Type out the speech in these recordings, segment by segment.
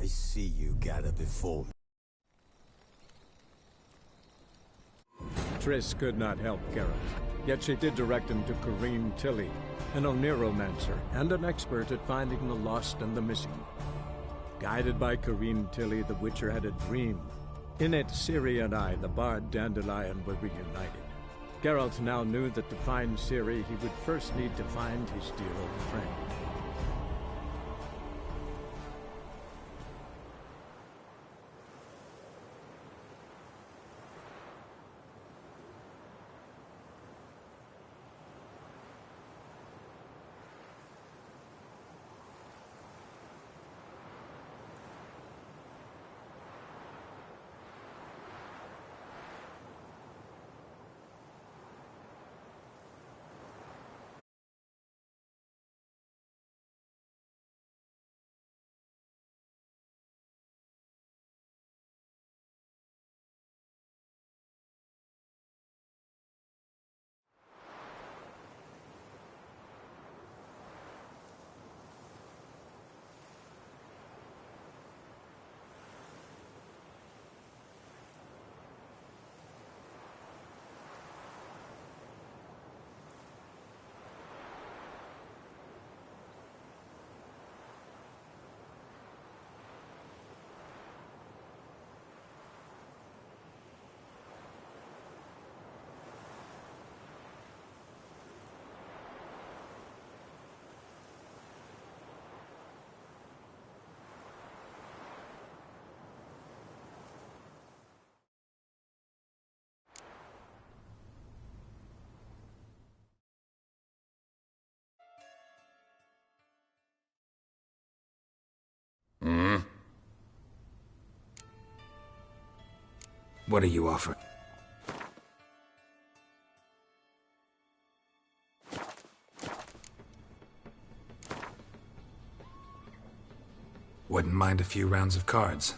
see you gather before me. Triss could not help Geralt, yet she did direct him to Kareem Tilly, an Oniromancer and an expert at finding the lost and the missing. Guided by Kareem Tilly, the Witcher had a dream. In it, Ciri and I, the bard Dandelion, were reunited. Geralt now knew that to find Ciri, he would first need to find his dear old friend. What are you offering? Wouldn't mind a few rounds of cards.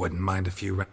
Wouldn't mind a few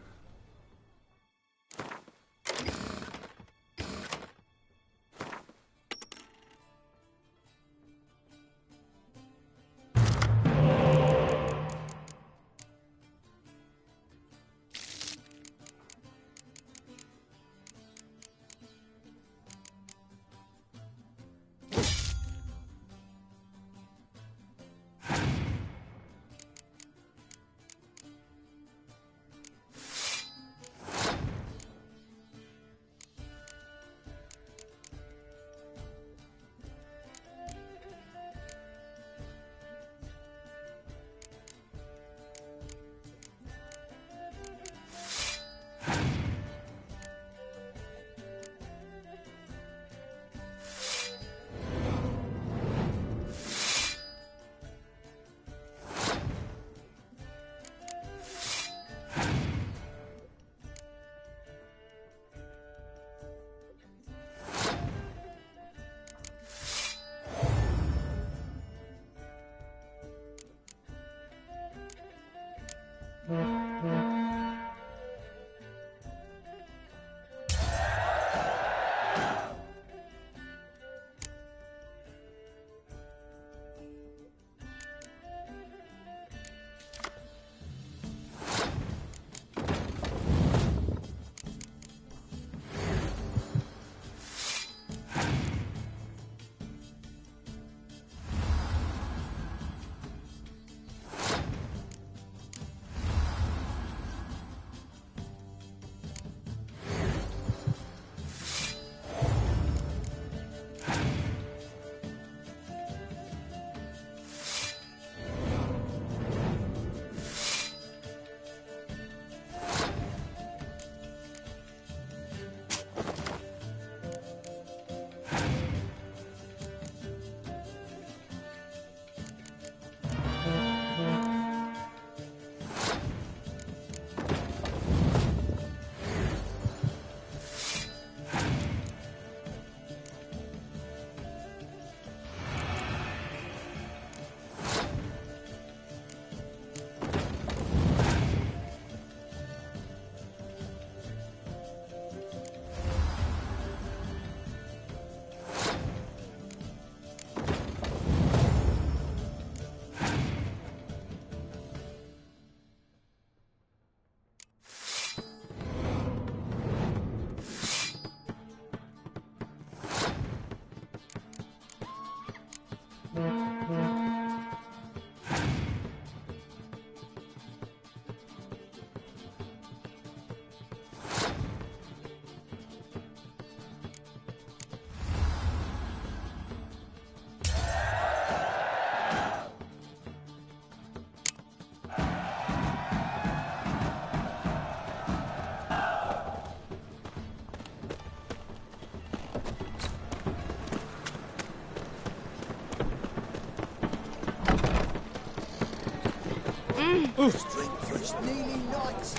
Strength for nearly nights.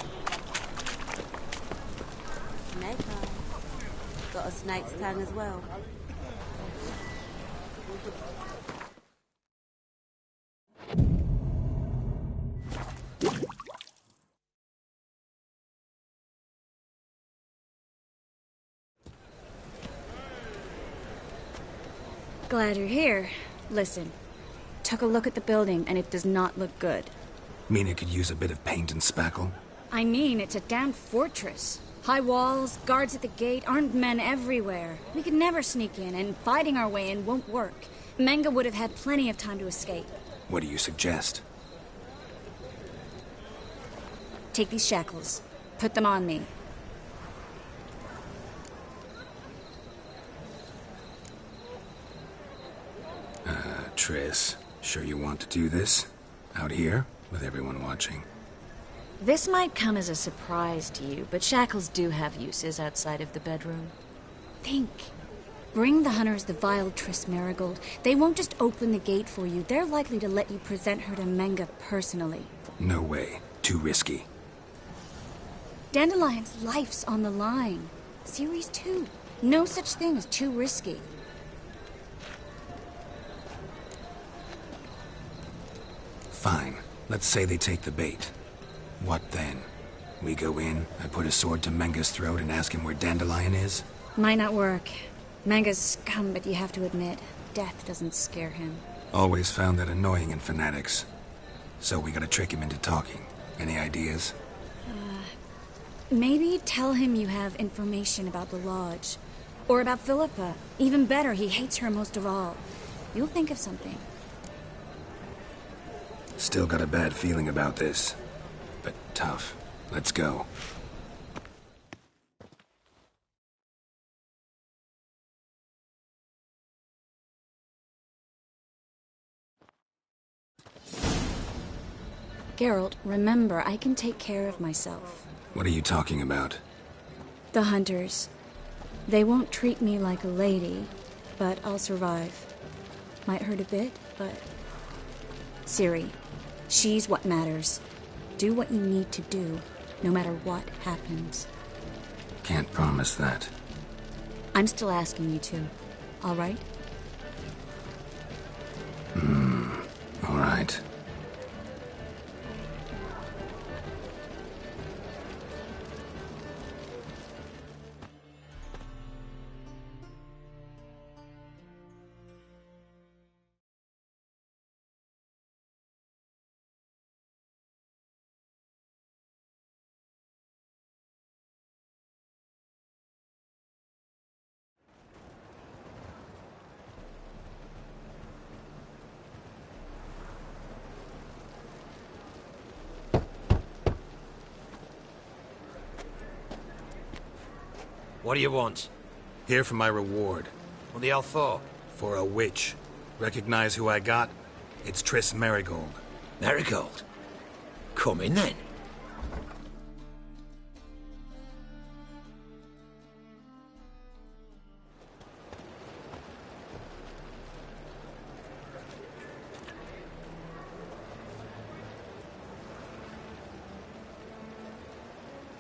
Snake eye. Got a snake's tongue as well. Glad you're here. Listen, took a look at the building and it does not look good. Mean it could use a bit of paint and spackle? I mean, it's a damn fortress. High walls, guards at the gate, armed men everywhere. We could never sneak in, and fighting our way in won't work. Menge would have had plenty of time to escape. What do you suggest? Take these shackles. Put them on me. Triss, sure you want to do this? Out here, with everyone watching? This might come as a surprise to you, but shackles do have uses outside of the bedroom. Think. Bring the hunters the vile Triss Marigold. They won't just open the gate for you. They're likely to let you present her to Menge personally. No way. Too risky. Dandelion's life's on the line. Series 2. No such thing as too risky. Fine. Let's say they take the bait. What then? We go in, I put a sword to Menga's throat and ask him where Dandelion is? Might not work. Manga's scum, but you have to admit, death doesn't scare him. Always found that annoying in fanatics. So we gotta trick him into talking. Any ideas? Maybe tell him you have information about the Lodge. Or about Philippa. Even better, he hates her most of all. You'll think of something. Still got a bad feeling about this. But tough. Let's go. Geralt, remember, I can take care of myself. What are you talking about? The hunters. They won't treat me like a lady, but I'll survive. Might hurt a bit, but... Ciri, she's what matters. Do what you need to do, no matter what happens. Can't promise that. I'm still asking you to, all right? All right. What do you want? Here for my reward. What the hell for? For a witch. Recognize who I got? It's Triss Merigold. Marigold? Come in then.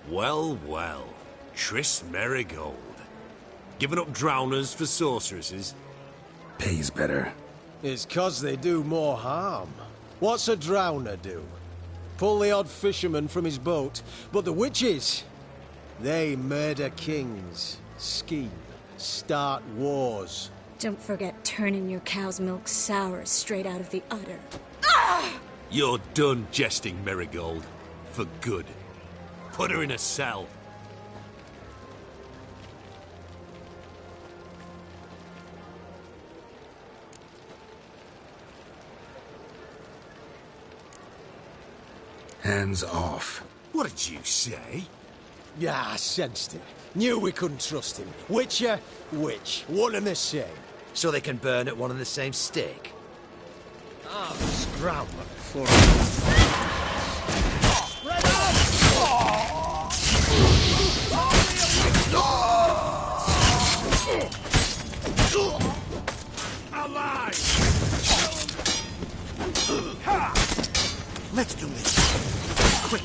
Well, well. Triss Merigold. Giving up drowners for sorceresses? Pays better. It's 'cause they do more harm. What's a drowner do? Pull the odd fisherman from his boat. But the witches, they murder kings, scheme, start wars. Don't forget turning your cow's milk sour straight out of the udder. You're done jesting, Merigold. For good. Put her in a cell. Hands off. What did you say? Yeah, I sensed it. Knew we couldn't trust him. Witcher, witch. One and the same. So they can burn at one and the same stake? Ah, scram for Alive! Let's do this. Quick.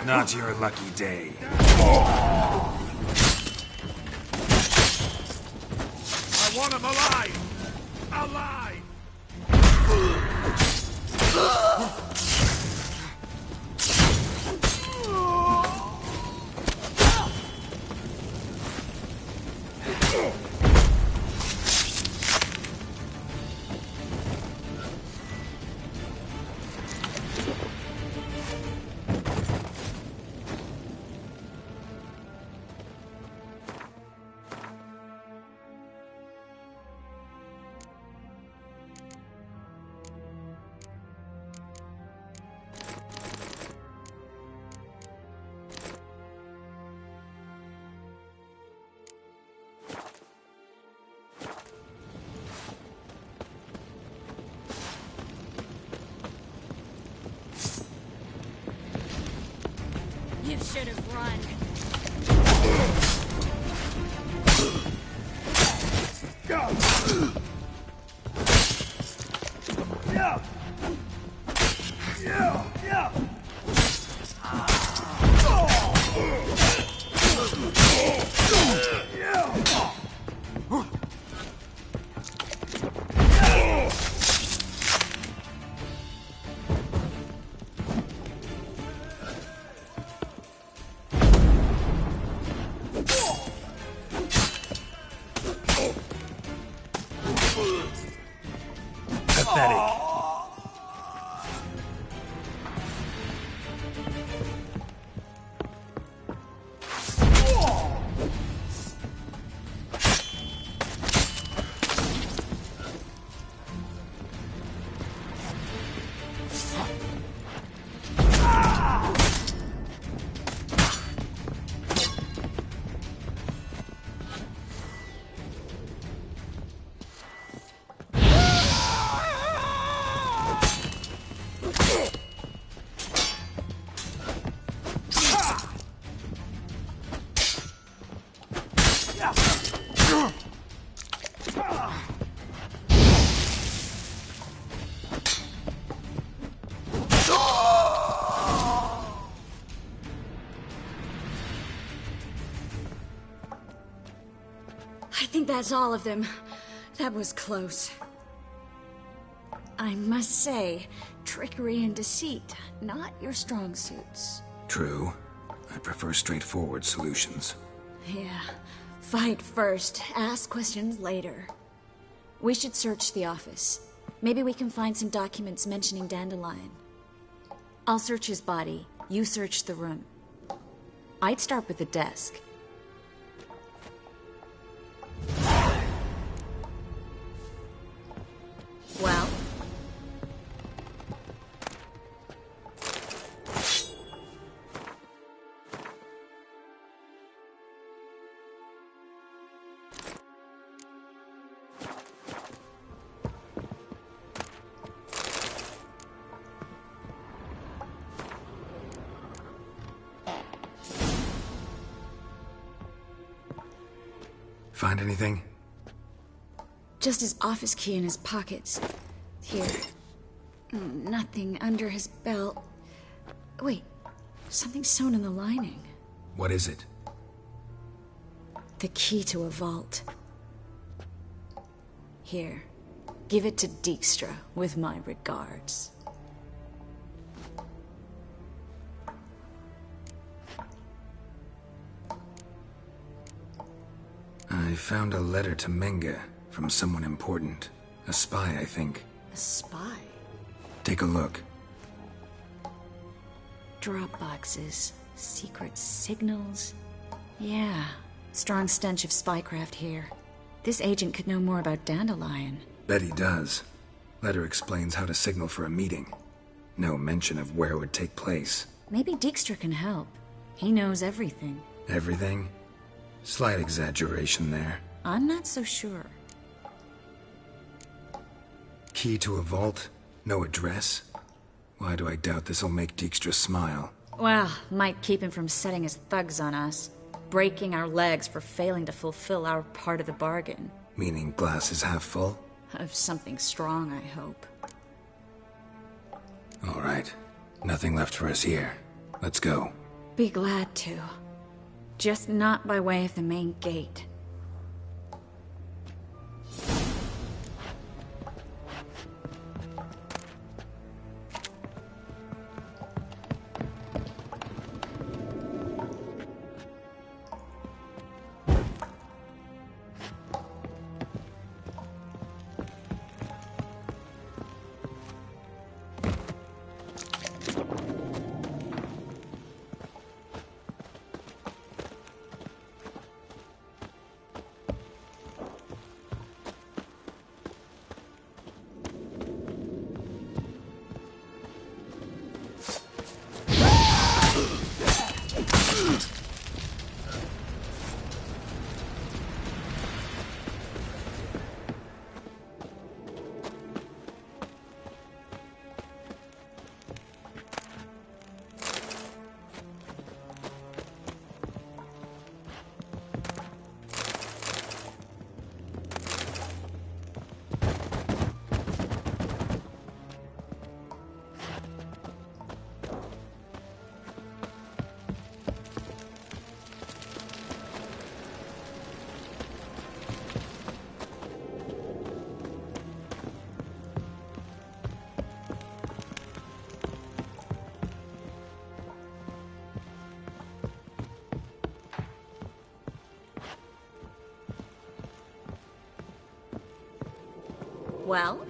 Not your lucky day. I want him alive! Alive! should have run. Pathetic. I think that's all of them. That was close. I must say, trickery and deceit, not your strong suits. True. I prefer straightforward solutions. Yeah. Fight first, ask questions later. We should search the office. Maybe we can find some documents mentioning Dandelion. I'll search his body. You search the room. I'd start with the desk. Well? Find anything? Just his office key in his pockets. Here. Nothing under his belt. Wait, something sewn in the lining. What is it? The key to a vault. Here. Give it to Dijkstra, with my regards. I found a letter to Menge from someone important. A spy, I think. A spy? Take a look. Drop boxes, secret signals. Yeah, strong stench of spycraft here. This agent could know more about Dandelion. Bet he does. Letter explains how to signal for a meeting. No mention of where it would take place. Maybe Dijkstra can help. He knows everything. Everything? Slight exaggeration there. I'm not so sure. Key to a vault? No address? Why do I doubt this'll make Dijkstra smile? Well, might keep him from setting his thugs on us. Breaking our legs for failing to fulfill our part of the bargain. Meaning glass is half full? Of something strong, I hope. All right. Nothing left for us here. Let's go. Be glad to. Just not by way of the main gate. Well?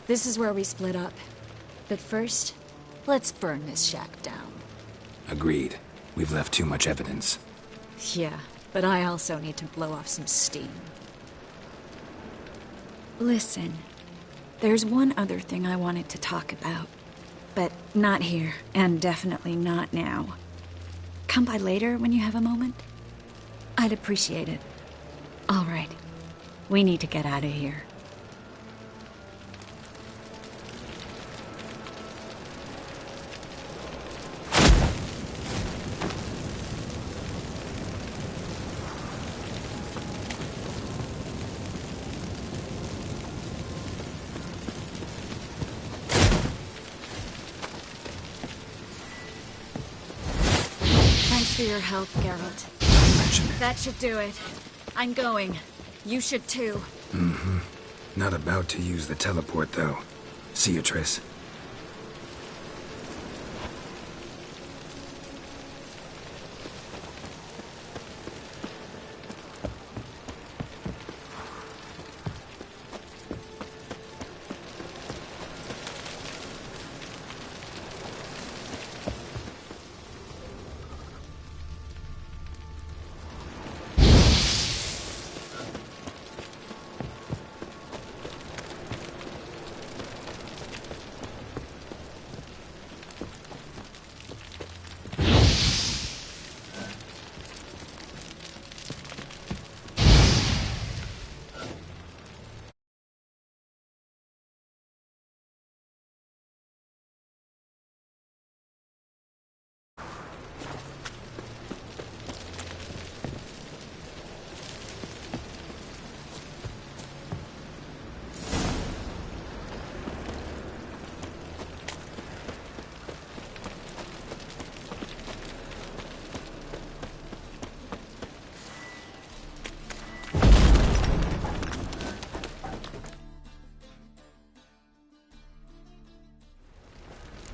This is where we split up. But first, let's burn this shack down. Agreed. We've left too much evidence. Yeah, but I also need to blow off some steam. Listen, there's one other thing I wanted to talk about. But not here, and definitely not now. Come by later when you have a moment? I'd appreciate it. All right. We need to get out of here. Thanks for your help, Geralt. That should do it. I'm going. You should too. Mm-hmm. Not about to use the teleport, though. See you, Triss.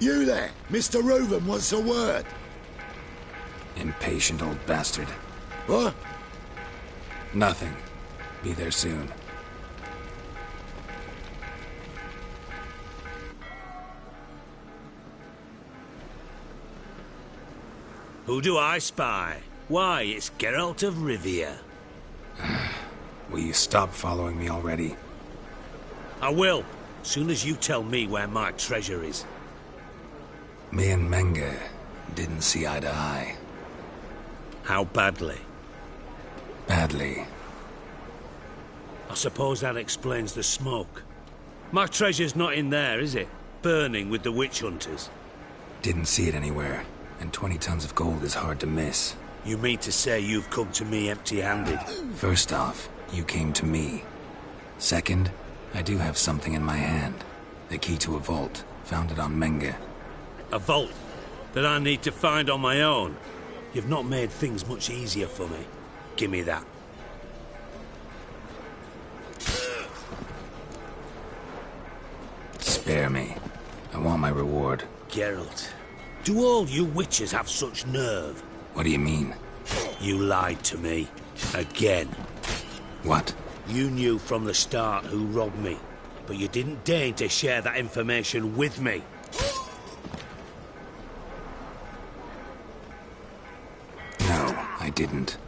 You there! Mr. Reuven wants a word. Impatient old bastard. What? Nothing. Be there soon. Who do I spy? Why, it's Geralt of Rivia. Will you stop following me already? I will, soon as you tell me where my treasure is. Me and Menge didn't see eye to eye. How badly? Badly. I suppose that explains the smoke. My treasure's not in there, is it? Burning with the witch hunters. Didn't see it anywhere, and 20 tons of gold is hard to miss. You mean to say you've come to me empty-handed? First off, you came to me. Second, I do have something in my hand. The key to a vault, found it on Menge. A vault that I need to find on my own. You've not made things much easier for me. Give me that. Spare me. I want my reward. Geralt, do all you witches have such nerve? What do you mean? You lied to me. Again. What? You knew from the start who robbed me, but you didn't deign to share that information with me. No, I didn't.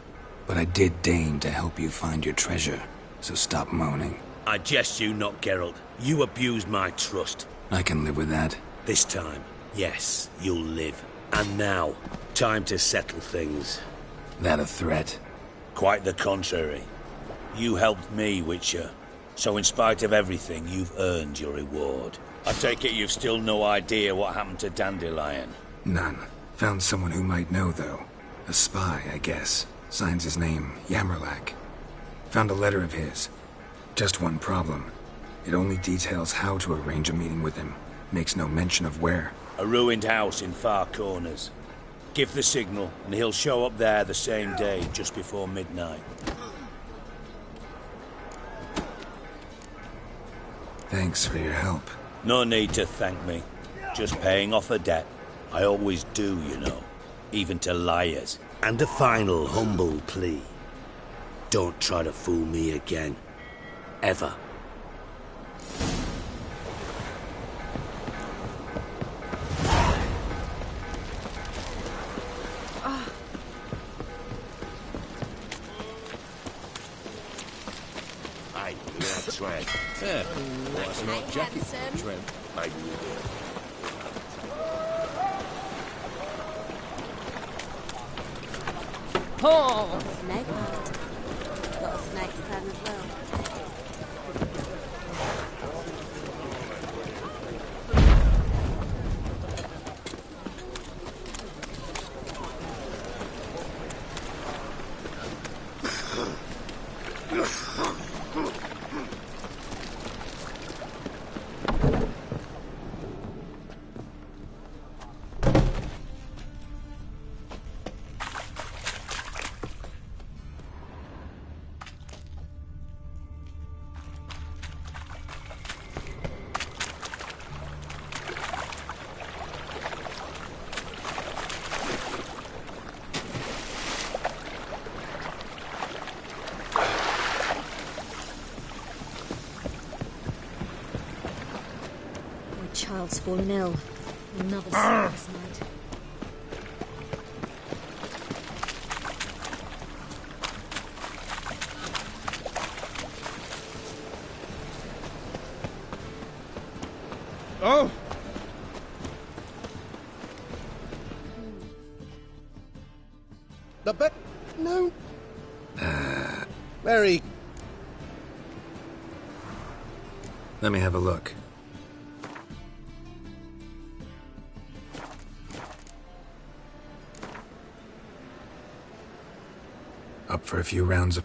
But I did deign to help you find your treasure, so stop moaning. I jest you not, Geralt. You abused my trust. I can live with that. This time, yes, you'll live. And now, time to settle things. That a threat? Quite the contrary. You helped me, Witcher. So in spite of everything, you've earned your reward. I take it you've still no idea what happened to Dandelion. None. Found someone who might know, though. A spy, I guess. Signs his name, Yamerlak. Found a letter of his. Just one problem. It only details how to arrange a meeting with him. Makes no mention of where. A ruined house in Far Corners. Give the signal, and he'll show up there the same day, just before midnight. Thanks for your help. No need to thank me. Just paying off a debt. I always do, you know. Even to liars. And a final humble plea. Don't try to fool me again. Ever. swag. Yeah, well, that's not jacket. Trim. Maybe we do. Oh! Snake. Got a snake's tongue as well. Child's fallen ill. Another sleepless night. Oh! The no. Very. Let me have a look. Up for a few rounds of...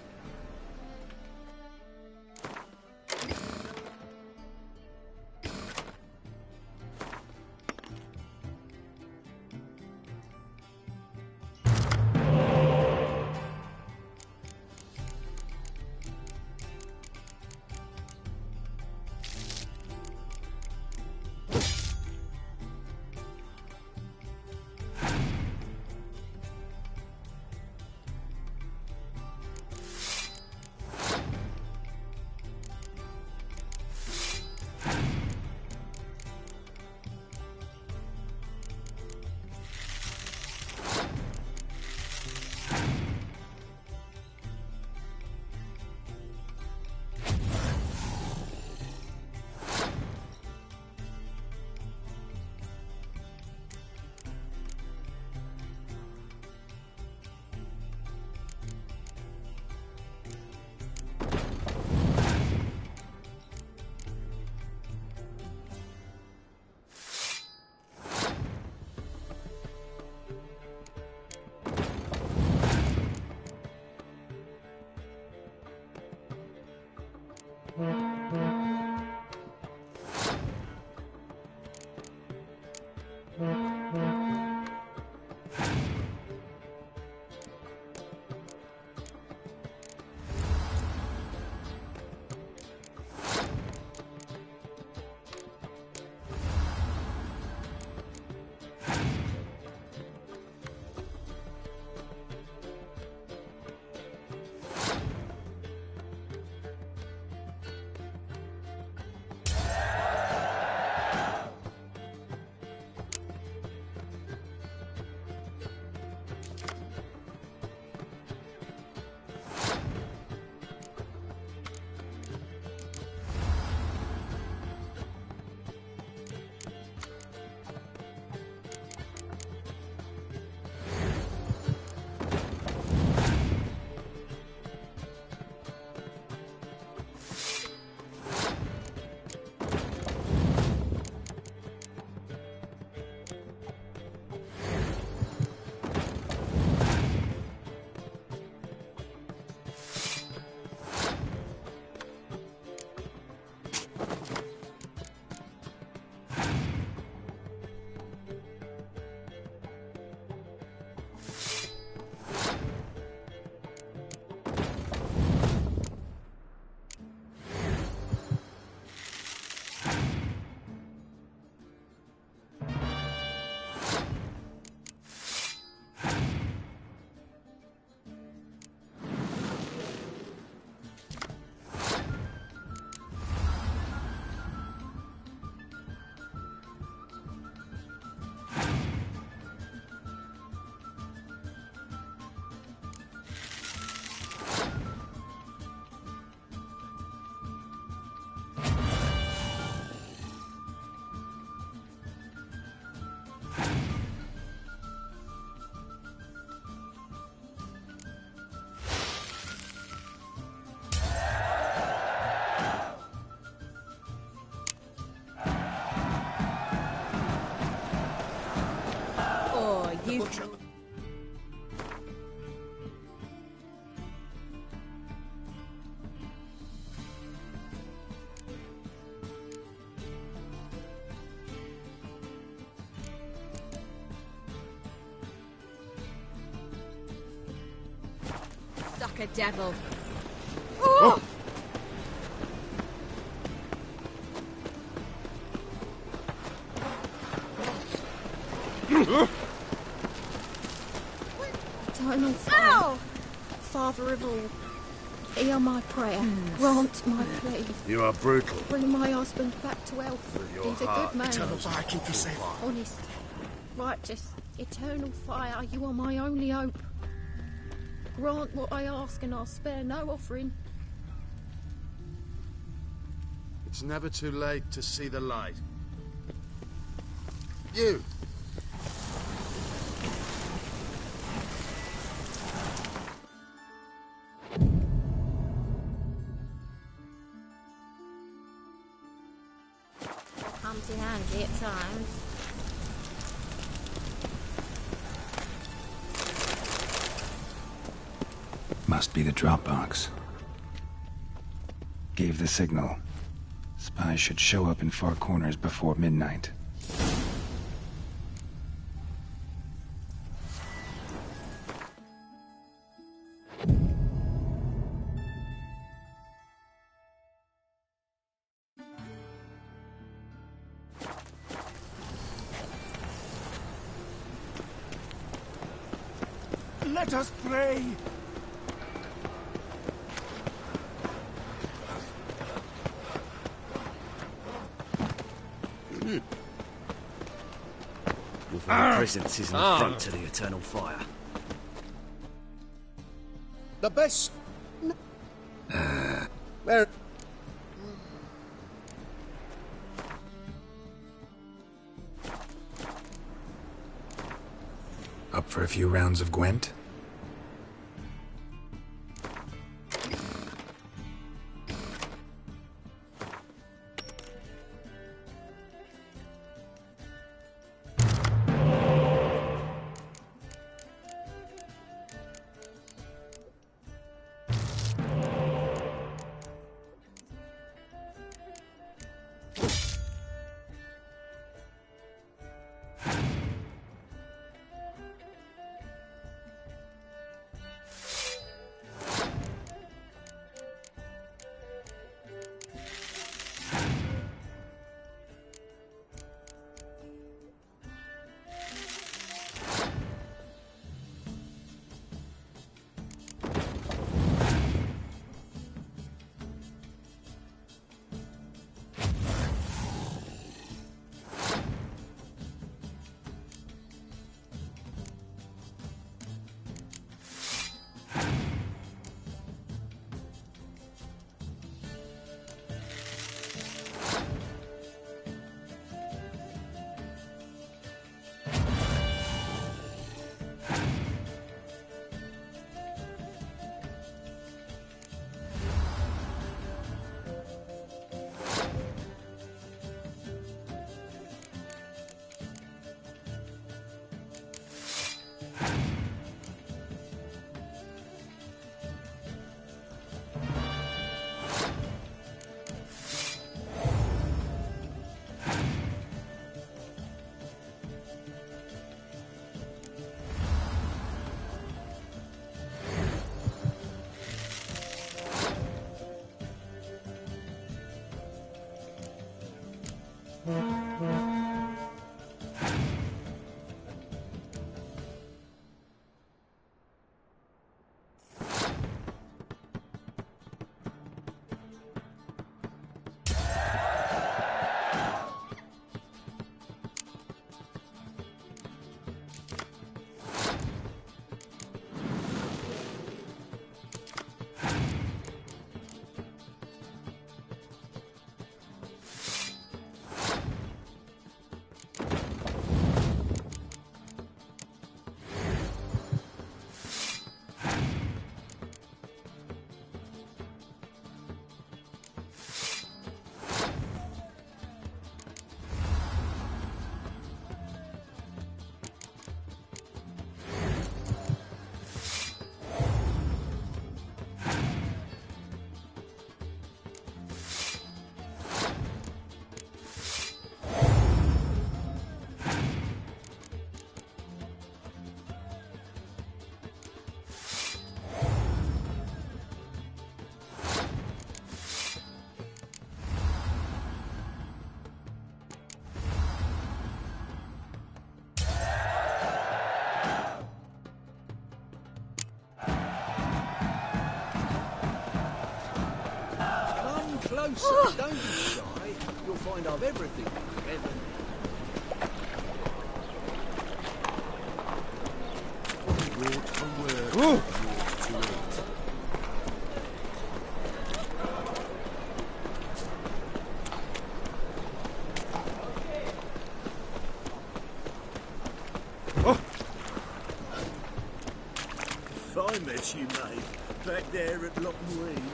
please. Sucker devil. Oh! Eternal Father, Father of all, hear my prayer, grant my plea. You are brutal. Bring my husband back to health. With your He's a heart, good man. eternal fire, keep you safe. Honest, righteous, eternal fire, you are my only hope. Grant what I ask and I'll spare no offering. It's never too late to see the light. You! Comes in handy at times. Must be the drop box. Gave the signal. Spies should show up in far corners before midnight. Let us pray! With our presence is an affront to the eternal fire. The best... Where... Up for a few rounds of Gwent? closer. Don't be shy. You'll find I've everything. Word for word. Yours to eat. Fine mess you made back there at Loch Marine.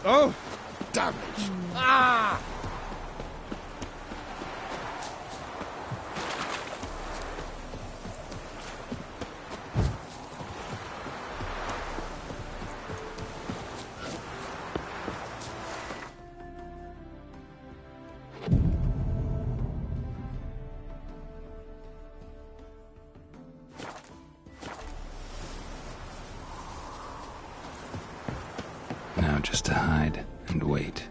Oh! Damage! Ah! Now just to hide and wait.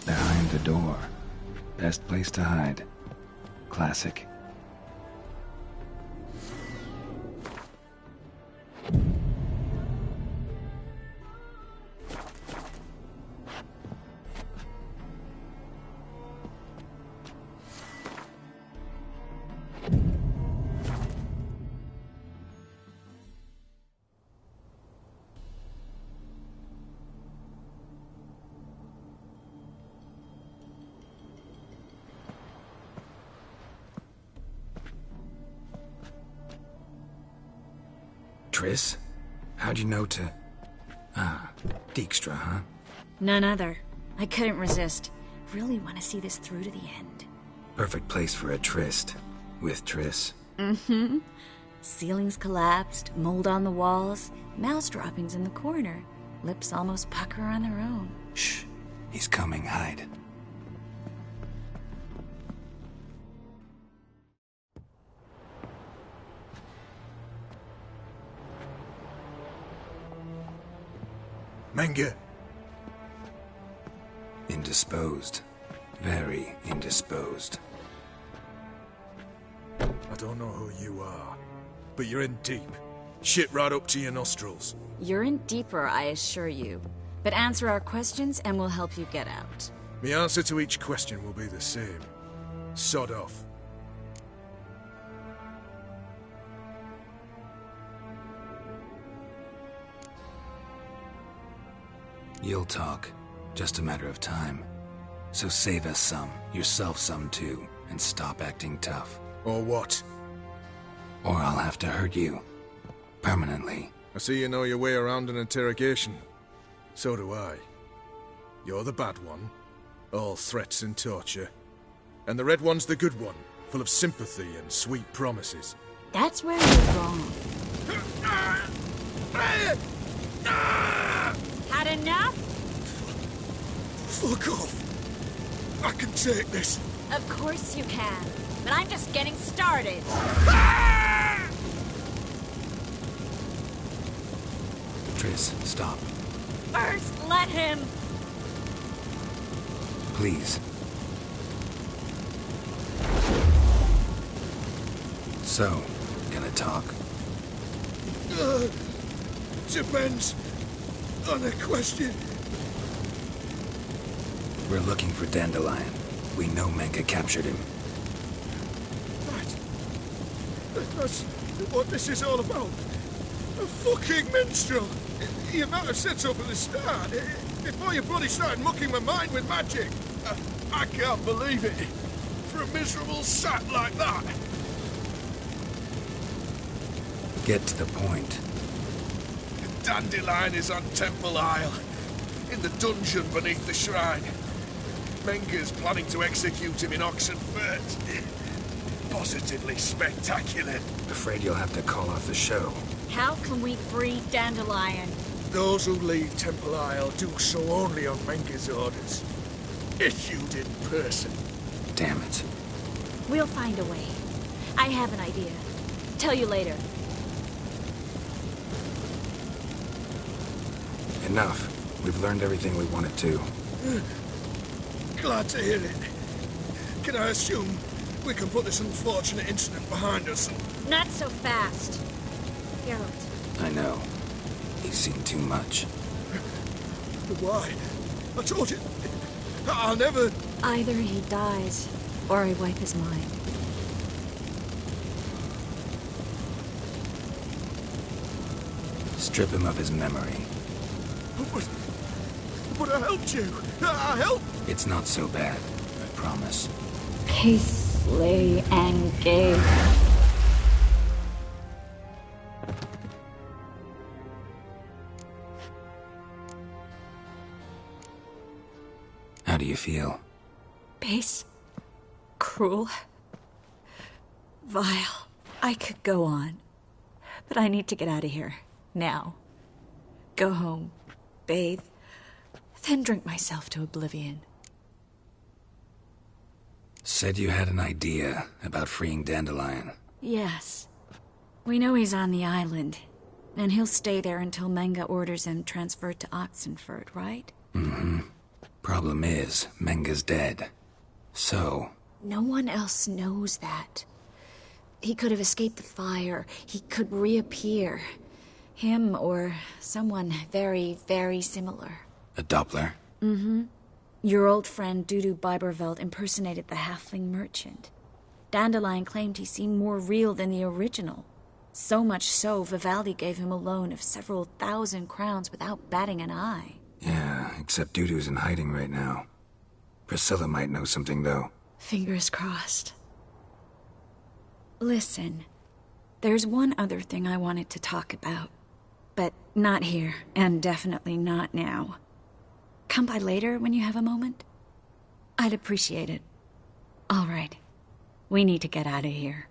Behind the door. Best place to hide. Classic. Triss? How'd you know to... Ah, Dijkstra, huh? None other. I couldn't resist. Really want to see this through to the end. Perfect place for a tryst. With Triss. Mm-hmm. Ceilings collapsed, mold on the walls, mouse droppings in the corner. Lips almost pucker on their own. Shh. He's coming, hide. Menge. Indisposed. Very indisposed. I don't know who you are, but you're in deep. Shit right up to your nostrils. You're in deeper, I assure you. But answer our questions and we'll help you get out. The answer to each question will be the same. Sod off. You'll talk. Just a matter of time. So save us some, yourself some too, and stop acting tough. Or what? Or I'll have to hurt you. Permanently. I see you know your way around an interrogation. So do I. You're the bad one. All threats and torture. And the red one's the good one, full of sympathy and sweet promises. That's where you're wrong. Had enough? Fuck off! I can take this. Of course you can. But I'm just getting started. Triss, stop. First, let him. Please. So, gonna talk? Depends on a question. We're looking for Dandelion. We know Menge captured him. Right. That's what this is all about. A fucking minstrel. You might have said so from the start. Before you bloody started mucking my mind with magic. I can't believe it. For a miserable sap like that. Get to the point. Dandelion is on Temple Isle. In the dungeon beneath the shrine. Menge's planning to execute him in Oxenfurt. Positively spectacular. Afraid you'll have to call off the show. How can we free Dandelion? Those who leave Temple Isle do so only on Menge's orders. Issued in person. Damn it. We'll find a way. I have an idea. Tell you later. Enough. We've learned everything we wanted to. Glad to hear it. Can I assume we can put this unfortunate incident behind us? Not so fast. Geralt. I know. He's seen too much. Why? I told you, I'll never... Either he dies, or I wipe his mind. Strip him of his memory. But I helped you. I helped. It's not so bad, I promise. Peace, slay, and gay. How do you feel? Base. Cruel. Vile. I could go on. But I need to get out of here. Now. Go home. Bathe. Then drink myself to oblivion. Said you had an idea about freeing Dandelion. Yes. We know he's on the island. And he'll stay there until Menga orders him transferred to Oxenford, right? Mm-hmm. Problem is, Menga's dead. So... No one else knows that. He could have escaped the fire. He could reappear. Him or someone very, very similar. A Doppler? Mm-hmm. Your old friend Dudu Biberveld impersonated the halfling merchant. Dandelion claimed he seemed more real than the original. So much so, Vivaldi gave him a loan of several thousand crowns without batting an eye. Yeah, except Dudu's in hiding right now. Priscilla might know something, though. Fingers crossed. Listen, there's one other thing I wanted to talk about. But not here, and definitely not now. Come by later when you have a moment? I'd appreciate it. All right. We need to get out of here.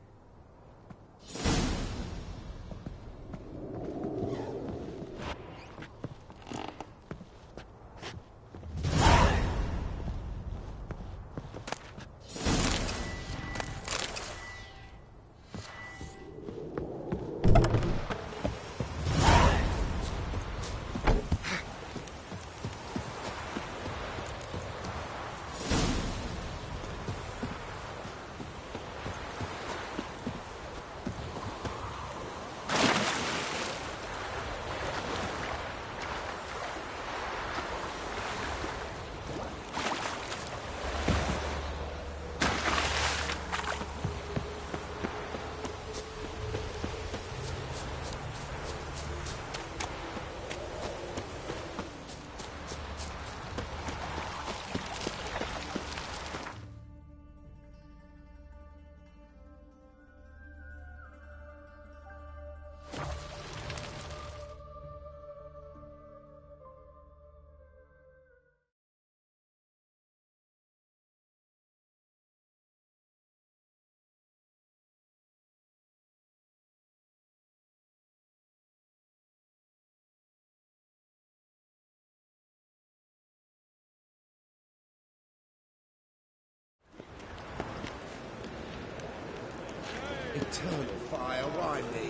Eternal fire, why me?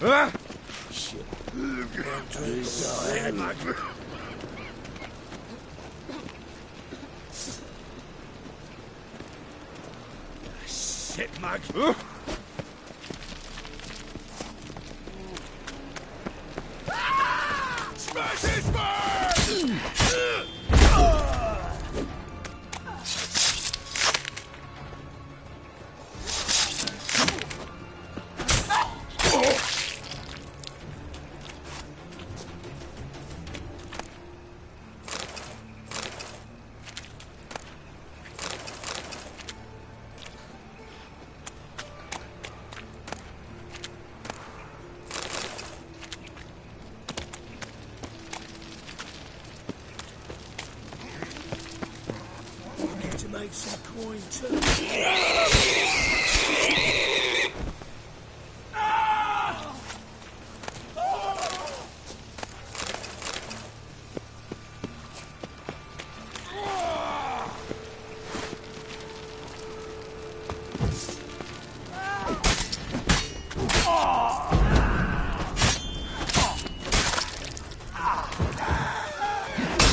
Ah! Shit. Shit, Mug. Smash his face! Make some coin too.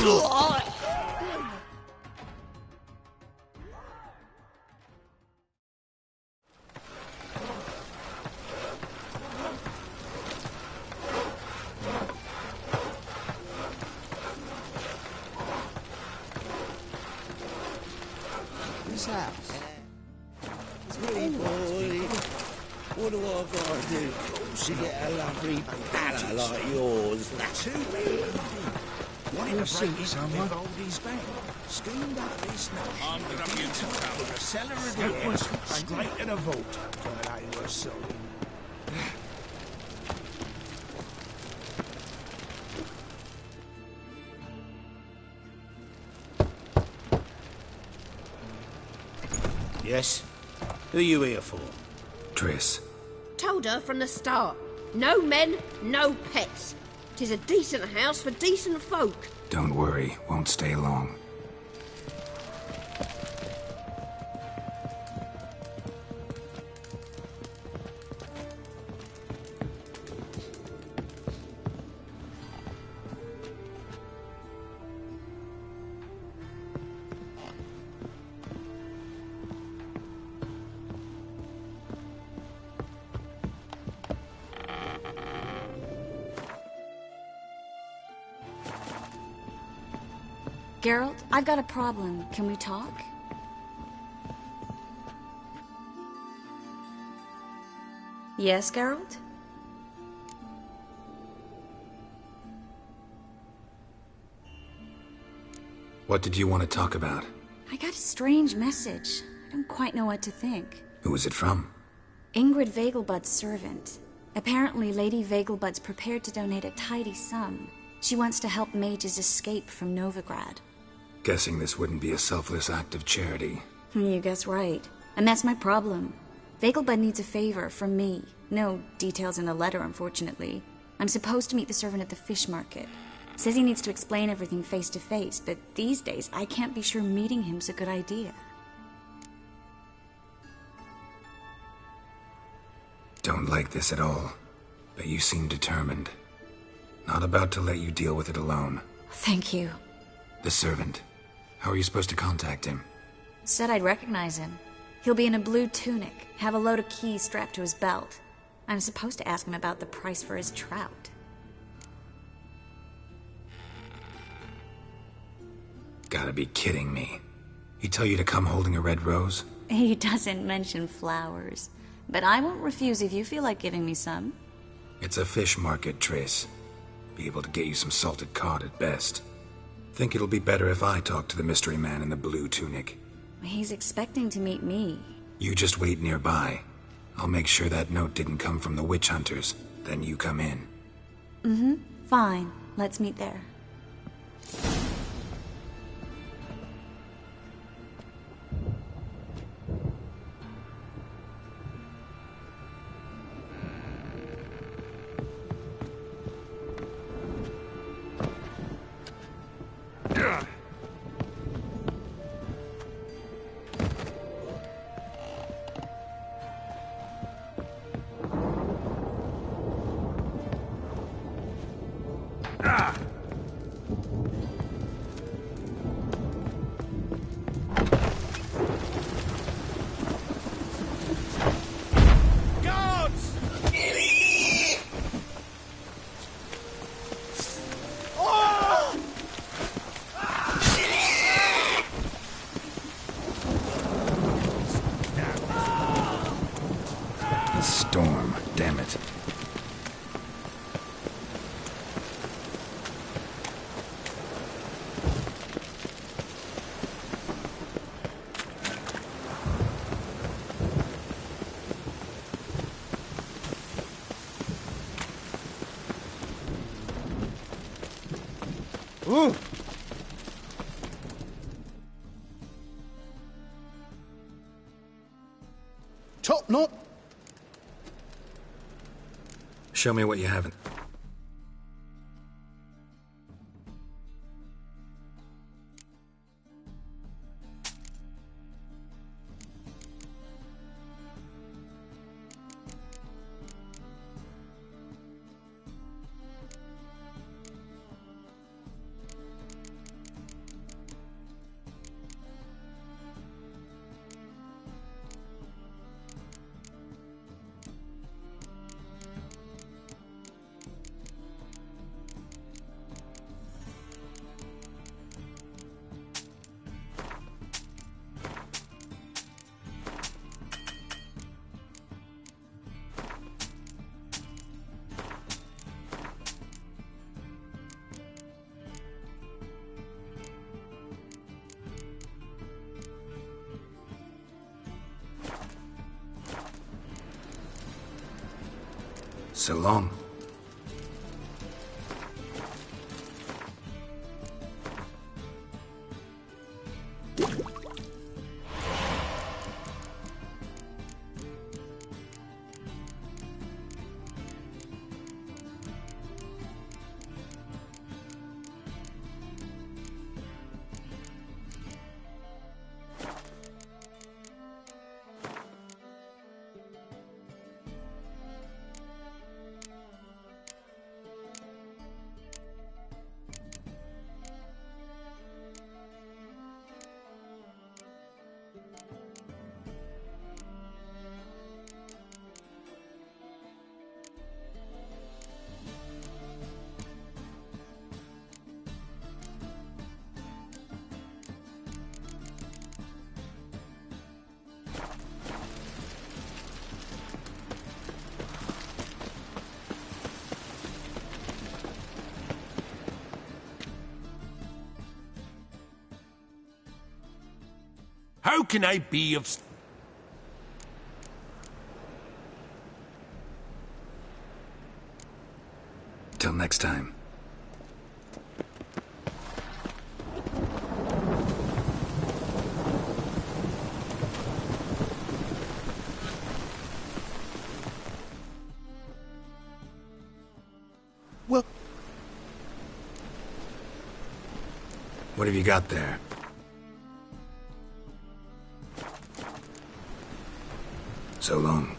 This house. Hey boy, what do I gotta do to get a lovely palla like yours? That's who we wanted to break into Vivaldi's bank. Schemed up this notion. I'm going to town with a cellar of beer straight to the vault. But they were sorry. Yes? Who are you here for? Triss. Told her from the start. No men, no pets. 'Tis a decent house for decent folk. Don't worry, won't stay long. Geralt, I've got a problem. Can we talk? Yes, Geralt? What did you want to talk about? I got a strange message. I don't quite know what to think. Who was it from? Ingrid Vegelbud's servant. Apparently, Lady Vegelbud's prepared to donate a tidy sum. She wants to help mages escape from Novigrad. Guessing this wouldn't be a selfless act of charity. You guess right. And that's my problem. Vegelbud needs a favor from me. No details in the letter, unfortunately. I'm supposed to meet the servant at the fish market. Says he needs to explain everything face to face, but these days I can't be sure meeting him's a good idea. Don't like this at all, but you seem determined. Not about to let you deal with it alone. Thank you. The servant. How are you supposed to contact him? Said I'd recognize him. He'll be in a blue tunic, have a load of keys strapped to his belt. I'm supposed to ask him about the price for his trout. Gotta be kidding me. He tell you to come holding a red rose? He doesn't mention flowers, but I won't refuse if you feel like giving me some. It's a fish market, Triss. Be able to get you some salted cod at best. Think it'll be better if I talk to the mystery man in the blue tunic. He's expecting to meet me. You just wait nearby. I'll make sure that note didn't come from the witch hunters. Then you come in. Mm-hmm. Fine. Let's meet there. Storm, damn it. Ooh. Top knot. Show me what you haven't. So long. How can I be of... Till next time. Well... What have you got there? So long.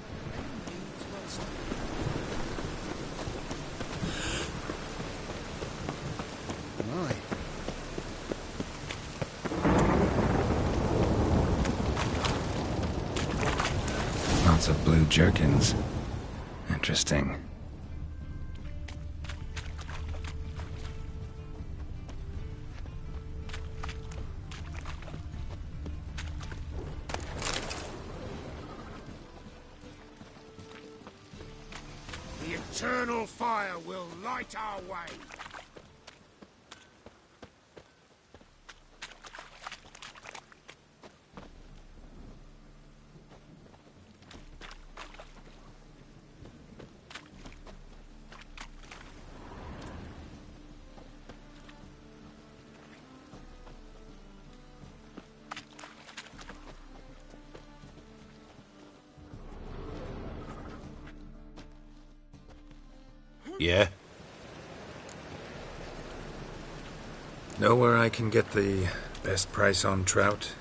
Right. Lots of blue jerkins. Interesting. The eternal fire will light our way. Yeah? Know where I can get the best price on trout?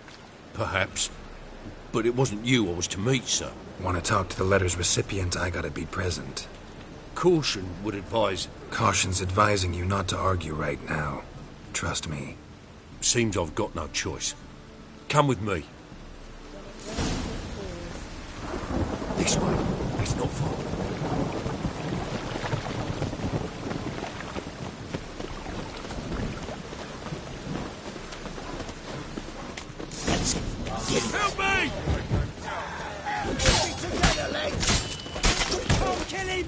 Perhaps. But it wasn't you I was to meet, sir. Want to talk to the letter's recipient, I gotta be present. Caution would advise... Caution's advising you not to argue right now. Trust me. Seems I've got no choice. Come with me. This way. It's not far. Help me! Together, lads! Come kill him!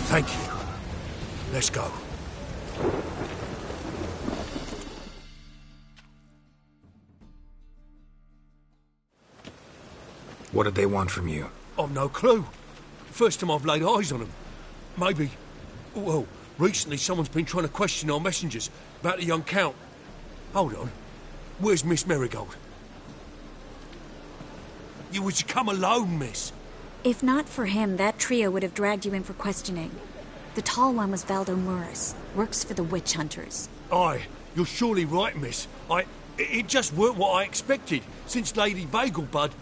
Thank you. Let's go. What did they want from you? I've no clue. First time I've laid eyes on them. Maybe... Well, recently someone's been trying to question our messengers about the young Count. Hold on. Where's Miss Marigold? You was to come alone, miss. If not for him, that trio would have dragged you in for questioning. The tall one was Valdo Muris, works for the witch hunters. Aye, you're surely right, miss. It just weren't what I expected, since Lady Vagelbud...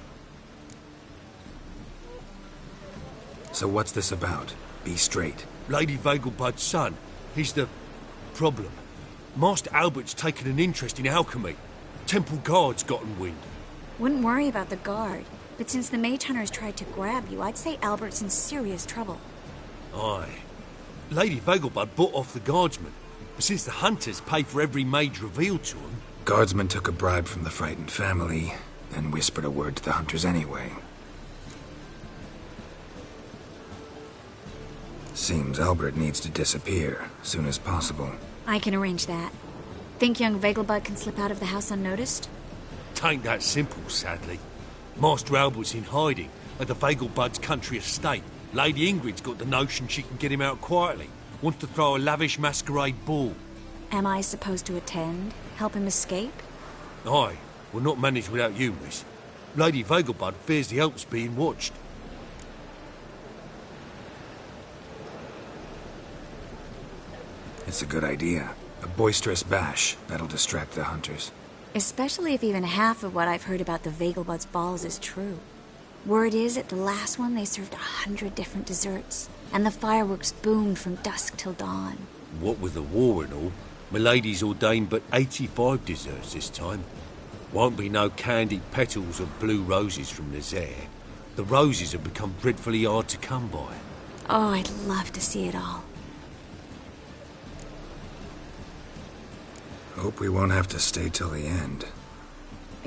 So what's this about? Be straight. Lady Vagelbud's son. He's the... problem. Master Albert's taken an interest in alchemy. Temple Guard's gotten wind. Wouldn't worry about the guard, but since the mage hunters tried to grab you, I'd say Albert's in serious trouble. Aye. Lady Vagelbud bought off the guardsmen, but since the hunters pay for every mage revealed to them... Guardsmen took a bribe from the frightened family, then whispered a word to the hunters anyway. Seems Albert needs to disappear soon as possible. I can arrange that. Think young Vegelbud can slip out of the house unnoticed? Tain't that simple, sadly. Master Albert's in hiding at the Vegelbud's country estate. Lady Ingrid's got the notion she can get him out quietly. Wants to throw a lavish masquerade ball. Am I supposed to attend? Help him escape? Aye, we'll not manage without you, miss. Lady Vegelbud fears the Alp's being watched. It's a good idea. A boisterous bash that'll distract the hunters. Especially if even half of what I've heard about the Vegelbud's balls is true. Word is, at the last one they served 100 different desserts, and the fireworks boomed from dusk till dawn. What with the war and all, Milady's ordained but 85 desserts this time. Won't be no candied petals of blue roses from Nazaire. The roses have become dreadfully hard to come by. Oh, I'd love to see it all. Hope we won't have to stay till the end.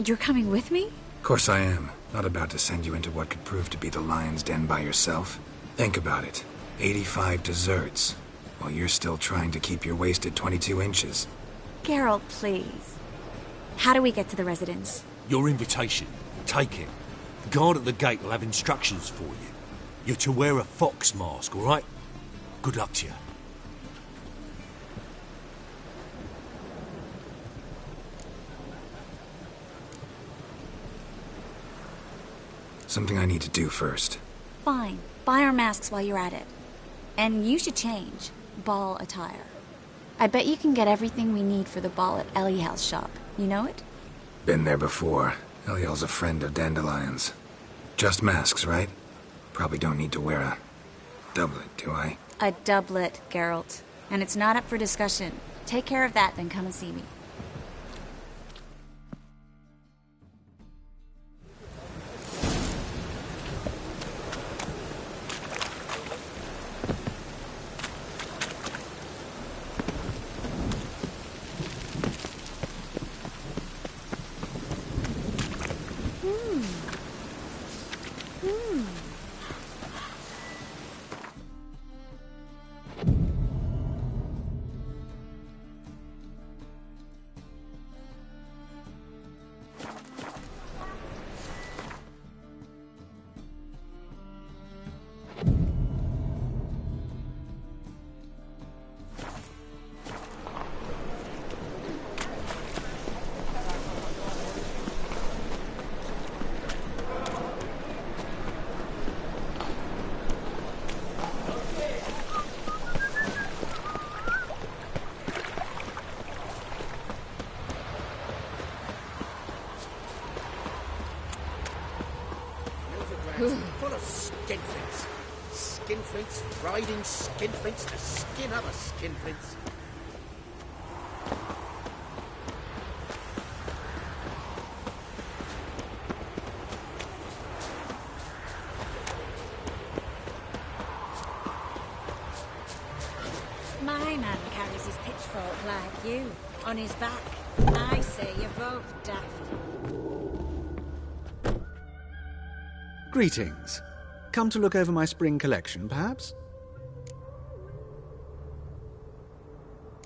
You're coming with me? Of course I am. Not about to send you into what could prove to be the lion's den by yourself. Think about it. 85 desserts, while you're still trying to keep your waist at 22 inches. Geralt, please. How do we get to the residence? Your invitation. Take it. The guard at the gate will have instructions for you. You're to wear a fox mask, all right? Good luck to you. Something I need to do first. Fine. Buy our masks while you're at it. And you should change. Ball attire. I bet you can get everything we need for the ball at Eliel's shop. You know it? Been there before. Eliel's a friend of Dandelion's. Just masks, right? Probably don't need to wear a doublet, do I? A doublet, Geralt. And it's not up for discussion. Take care of that, then come and see me. Full of skinflints. Skinflints riding skinflints to skin other skinflints. My man carries his pitchfork like you, on his back. I say you're both daft. Greetings. Come to look over my spring collection, perhaps?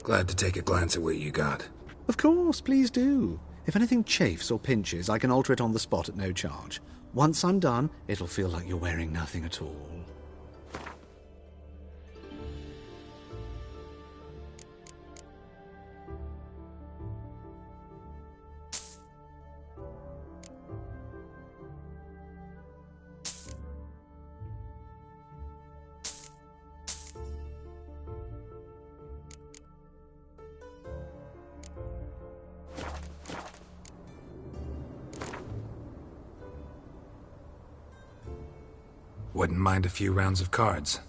Glad to take a glance at what you got. Of course, please do. If anything chafes or pinches, I can alter it on the spot at no charge. Once I'm done, it'll feel like you're wearing nothing at all. Wouldn't mind a few rounds of cards.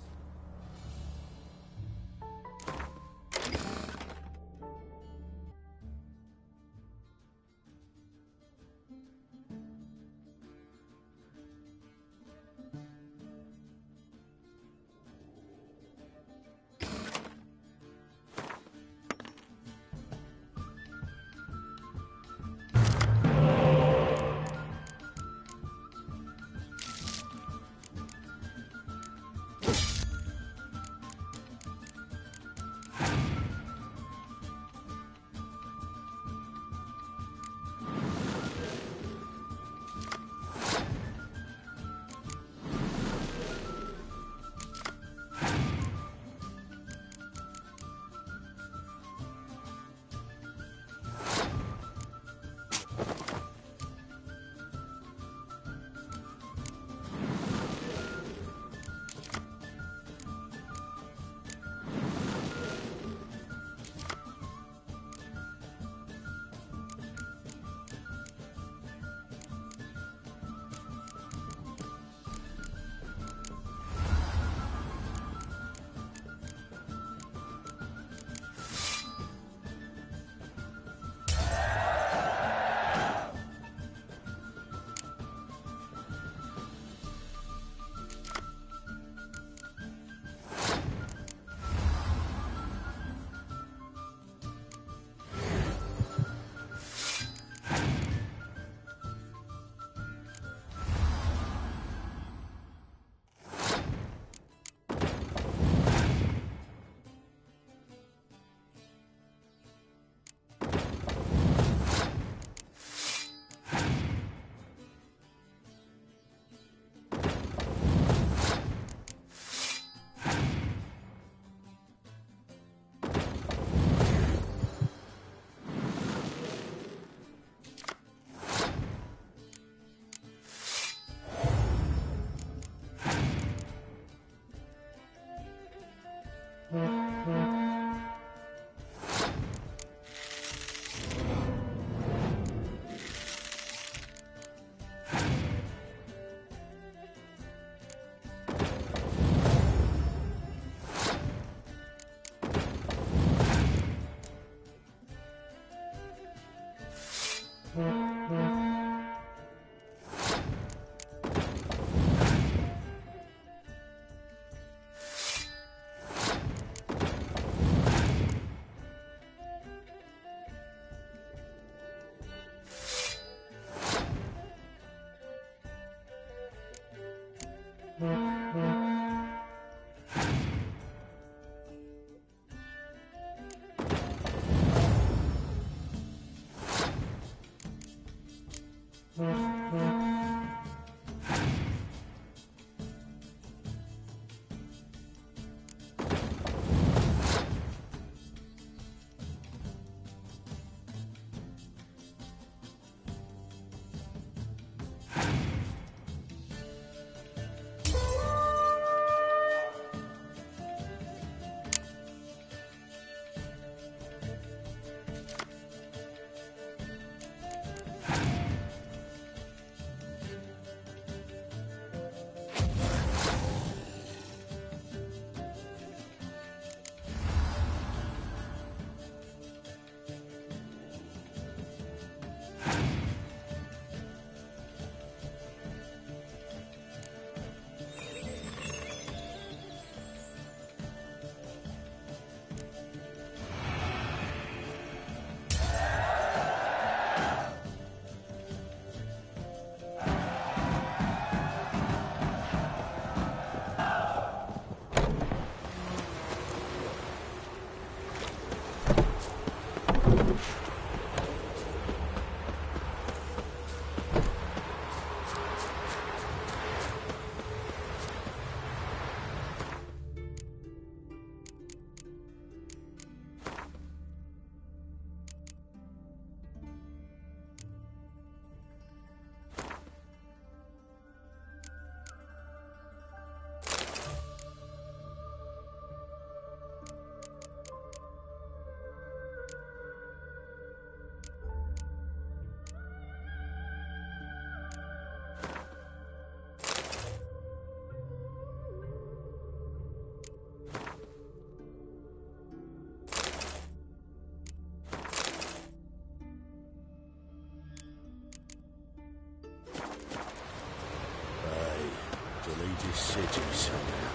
To lead this city somehow.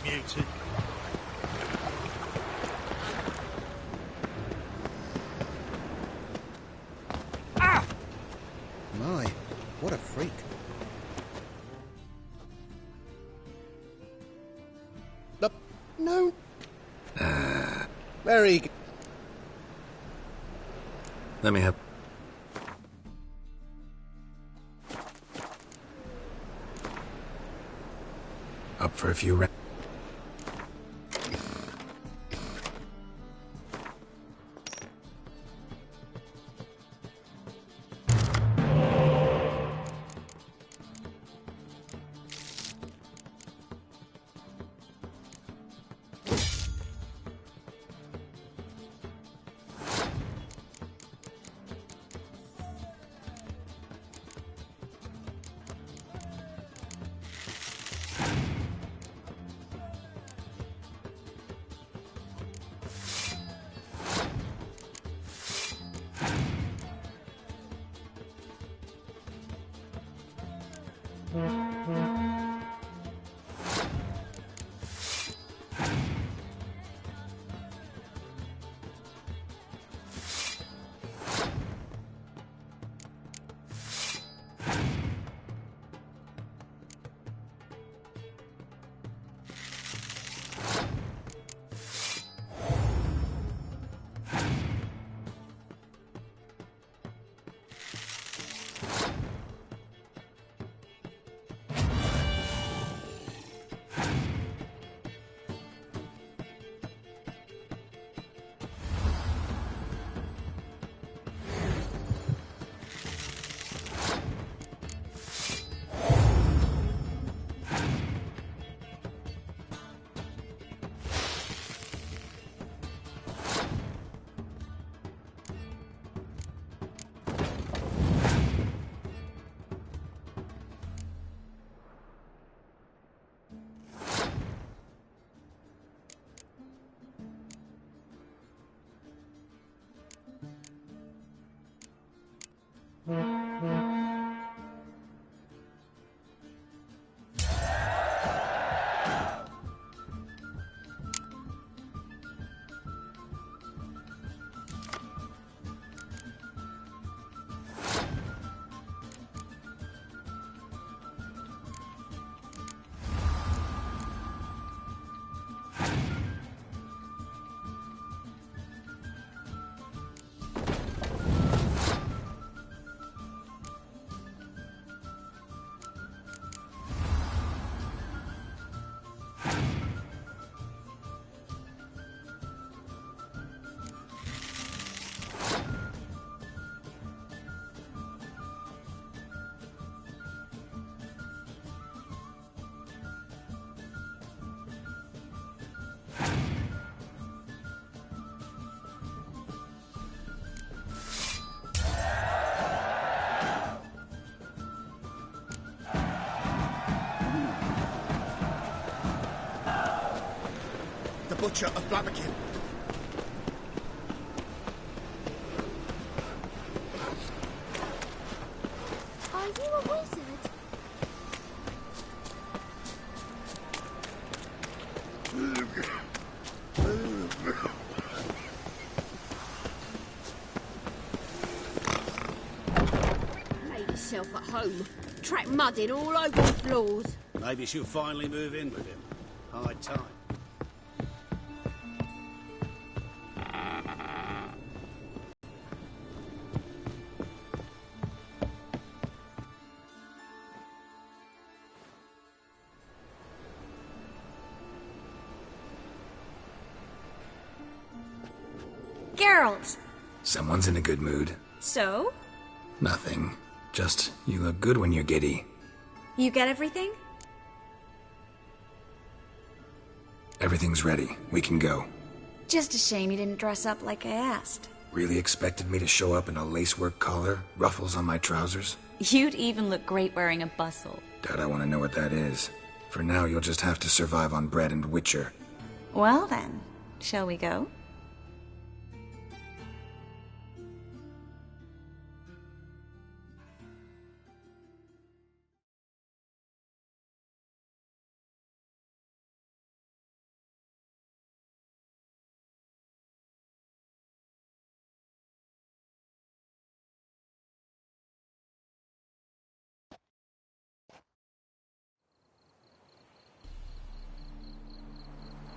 Muted. Ah! My, what a freak. No. Very good. Let me have... Up for a few rounds. Butcher of Blaviken. Are you a wizard? Made yourself at home. Track mudding all over the floors. Maybe she'll finally move in with him. High time. Geralt! Someone's in a good mood. So? Nothing. Just, you look good when you're giddy. You get everything? Everything's ready. We can go. Just a shame you didn't dress up like I asked. Really expected me to show up in a lacework collar, ruffles on my trousers? You'd even look great wearing a bustle. Doubt I want to know what that is. For now, you'll just have to survive on bread and Witcher. Well then, shall we go?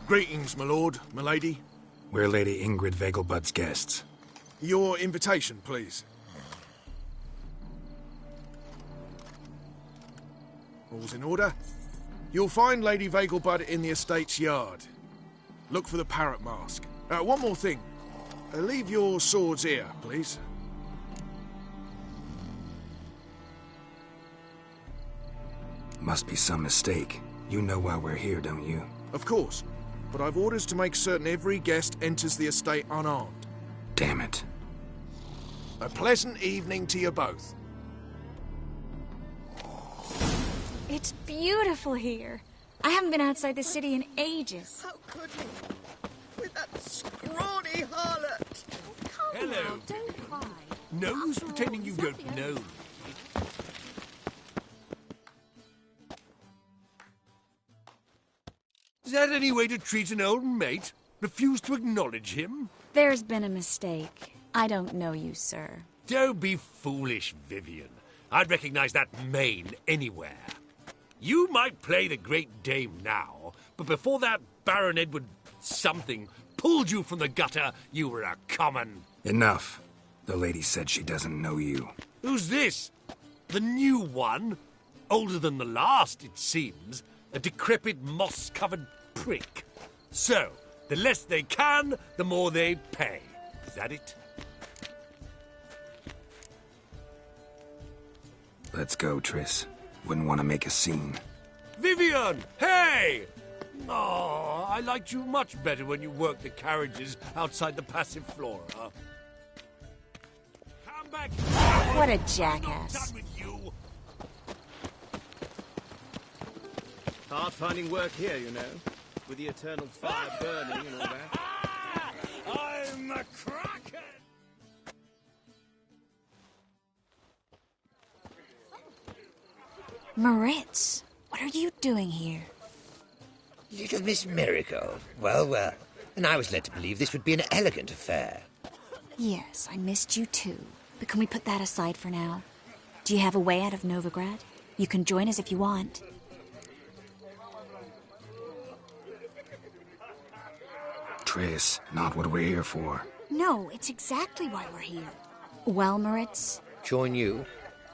Greetings, my lord, my lady. We're Lady Ingrid Vegelbud's guests. Your invitation, please. All's in order. You'll find Lady Vegelbud in the estate's yard. Look for the parrot mask. One more thing. Leave your swords here, please. Must be some mistake. You know why we're here, don't you? Of course. But I've orders to make certain every guest enters the estate unarmed. Damn it. A pleasant evening to you both. It's beautiful here. I haven't been outside the city in ages. How could he? With that scrawny harlot! Hello. Now, don't cry. No use pretending you don't know. Is that any way to treat an old mate? Refuse to acknowledge him? There's been a mistake. I don't know you, sir. Don't be foolish, Vivian. I'd recognize that mane anywhere. You might play the Great Dame now, but before that Baron Edward something pulled you from the gutter, you were a common... Enough. The lady said she doesn't know you. Who's this? The new one? Older than the last, it seems. A decrepit, moss-covered prick. So, the less they can, the more they pay. Is that it? Let's go, Triss. Wouldn't want to make a scene. Vivian! Hey! Oh, I liked you much better when you worked the carriages outside the passive flora. Come back! What a jackass. I'm not done with you. Hard finding work here, you know, with the eternal fire burning and all that. I'm a kraken! Moritz, what are you doing here? Little Miss Marigold. Well, well. And I was led to believe this would be an elegant affair. Yes, I missed you too. But can we put that aside for now? Do you have a way out of Novigrad? You can join us if you want. Triss, not what we're here for. No, it's exactly why we're here. Well, Moritz? Join you?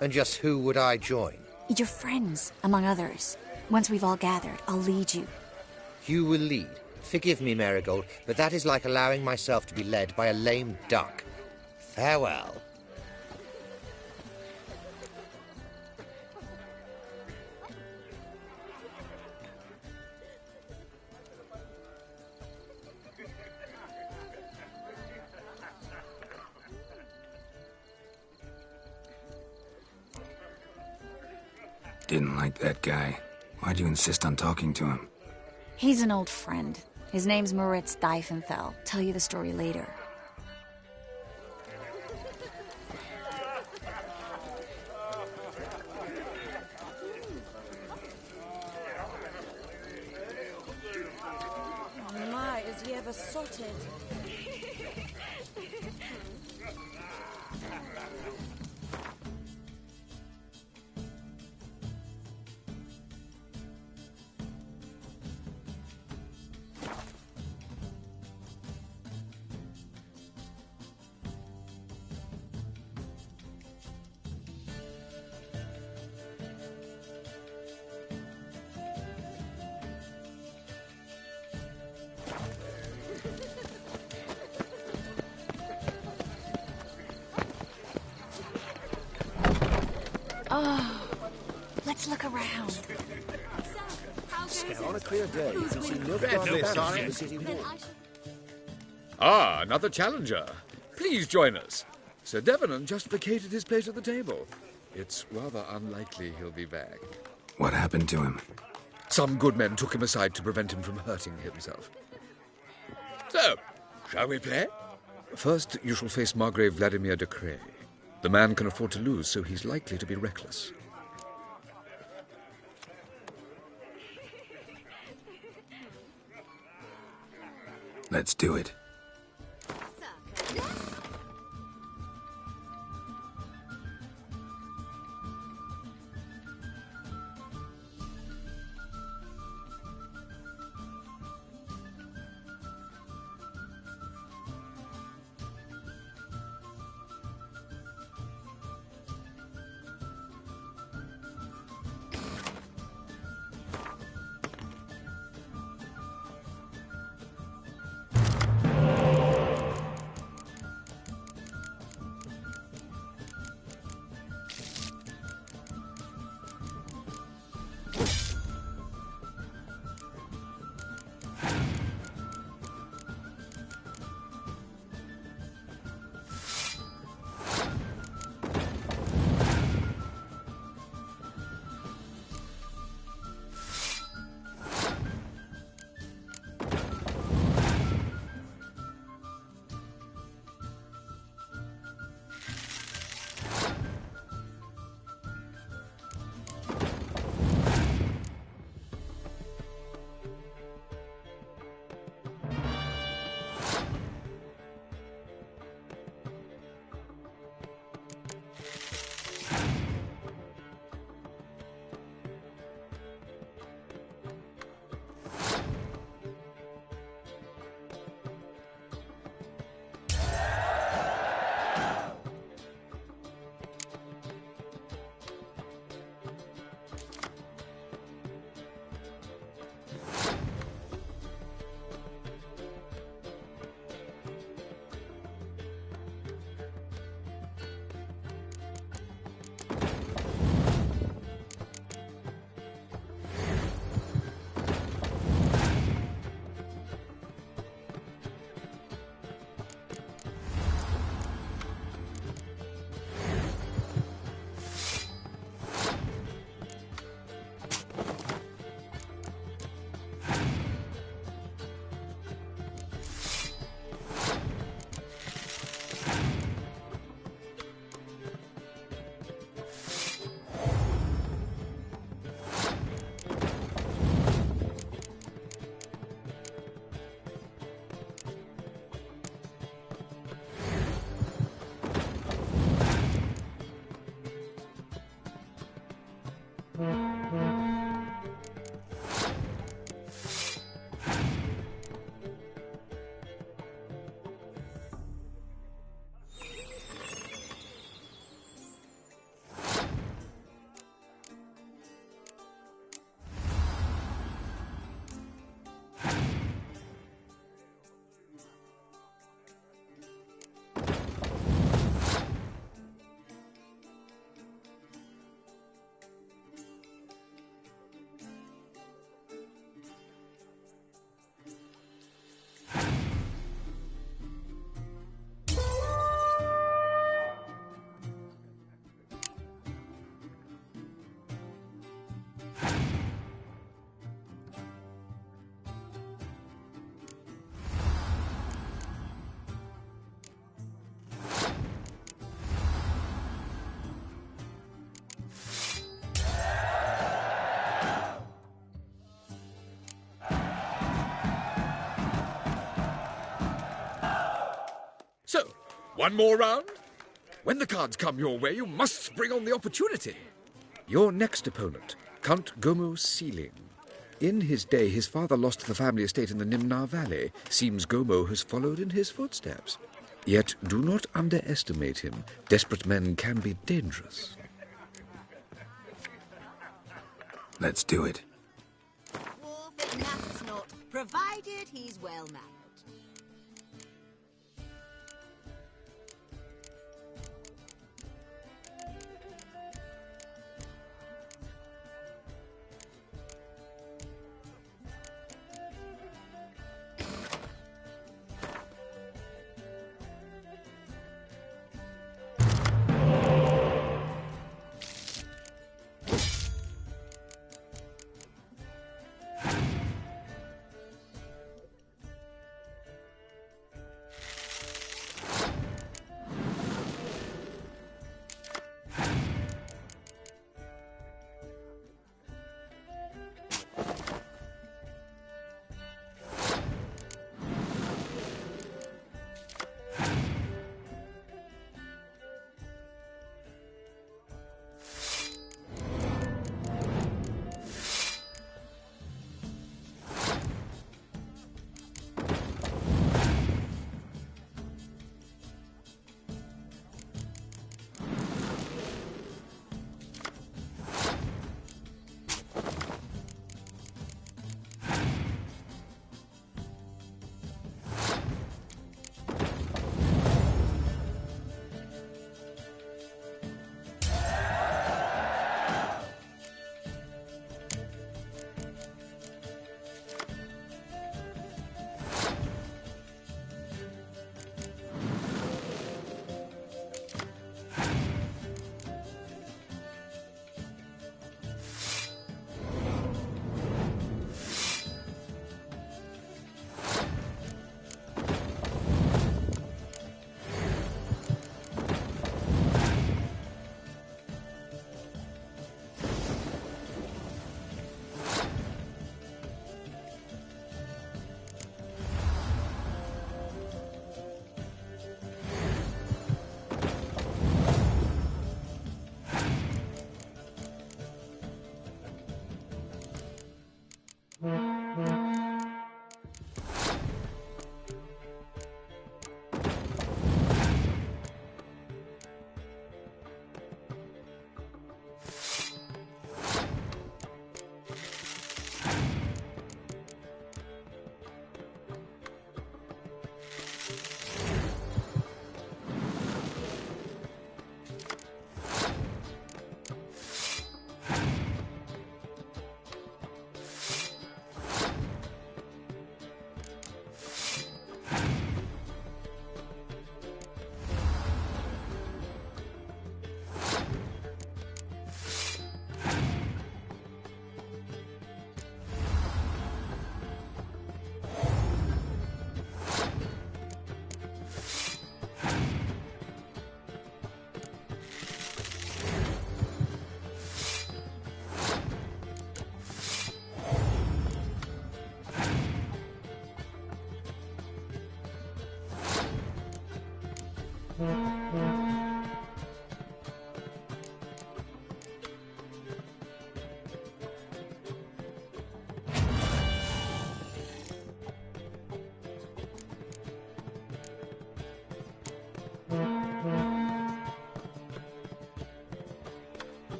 And just who would I join? Your friends, among others. Once we've all gathered, I'll lead you. You will lead. Forgive me, Marigold, but that is like allowing myself to be led by a lame duck. Farewell. Didn't like that guy. Why'd you insist on talking to him? He's an old friend. His name's Moritz Diefenfeld. Tell you the story later. My, is he ever sorted? Oh, let's look around. On a clear day, you can see Nilfgaard battles in the city wall. Ah, another challenger. Please join us. Sir Devenant just vacated his place at the table. It's rather unlikely he'll be back. What happened to him? Some good men took him aside to prevent him from hurting himself. So, shall we play? First, you shall face Margrave Vladimir de Cray. The man can afford to lose, so he's likely to be reckless. Let's do it. So, one more round? When the cards come your way, you must spring on the opportunity. Your next opponent, Count Gomo Sealing. In his day, his father lost the family estate in the Nimnar Valley. Seems Gomo has followed in his footsteps. Yet do not underestimate him. Desperate men can be dangerous. Let's do it. Warfare matters not, provided he's well mannered.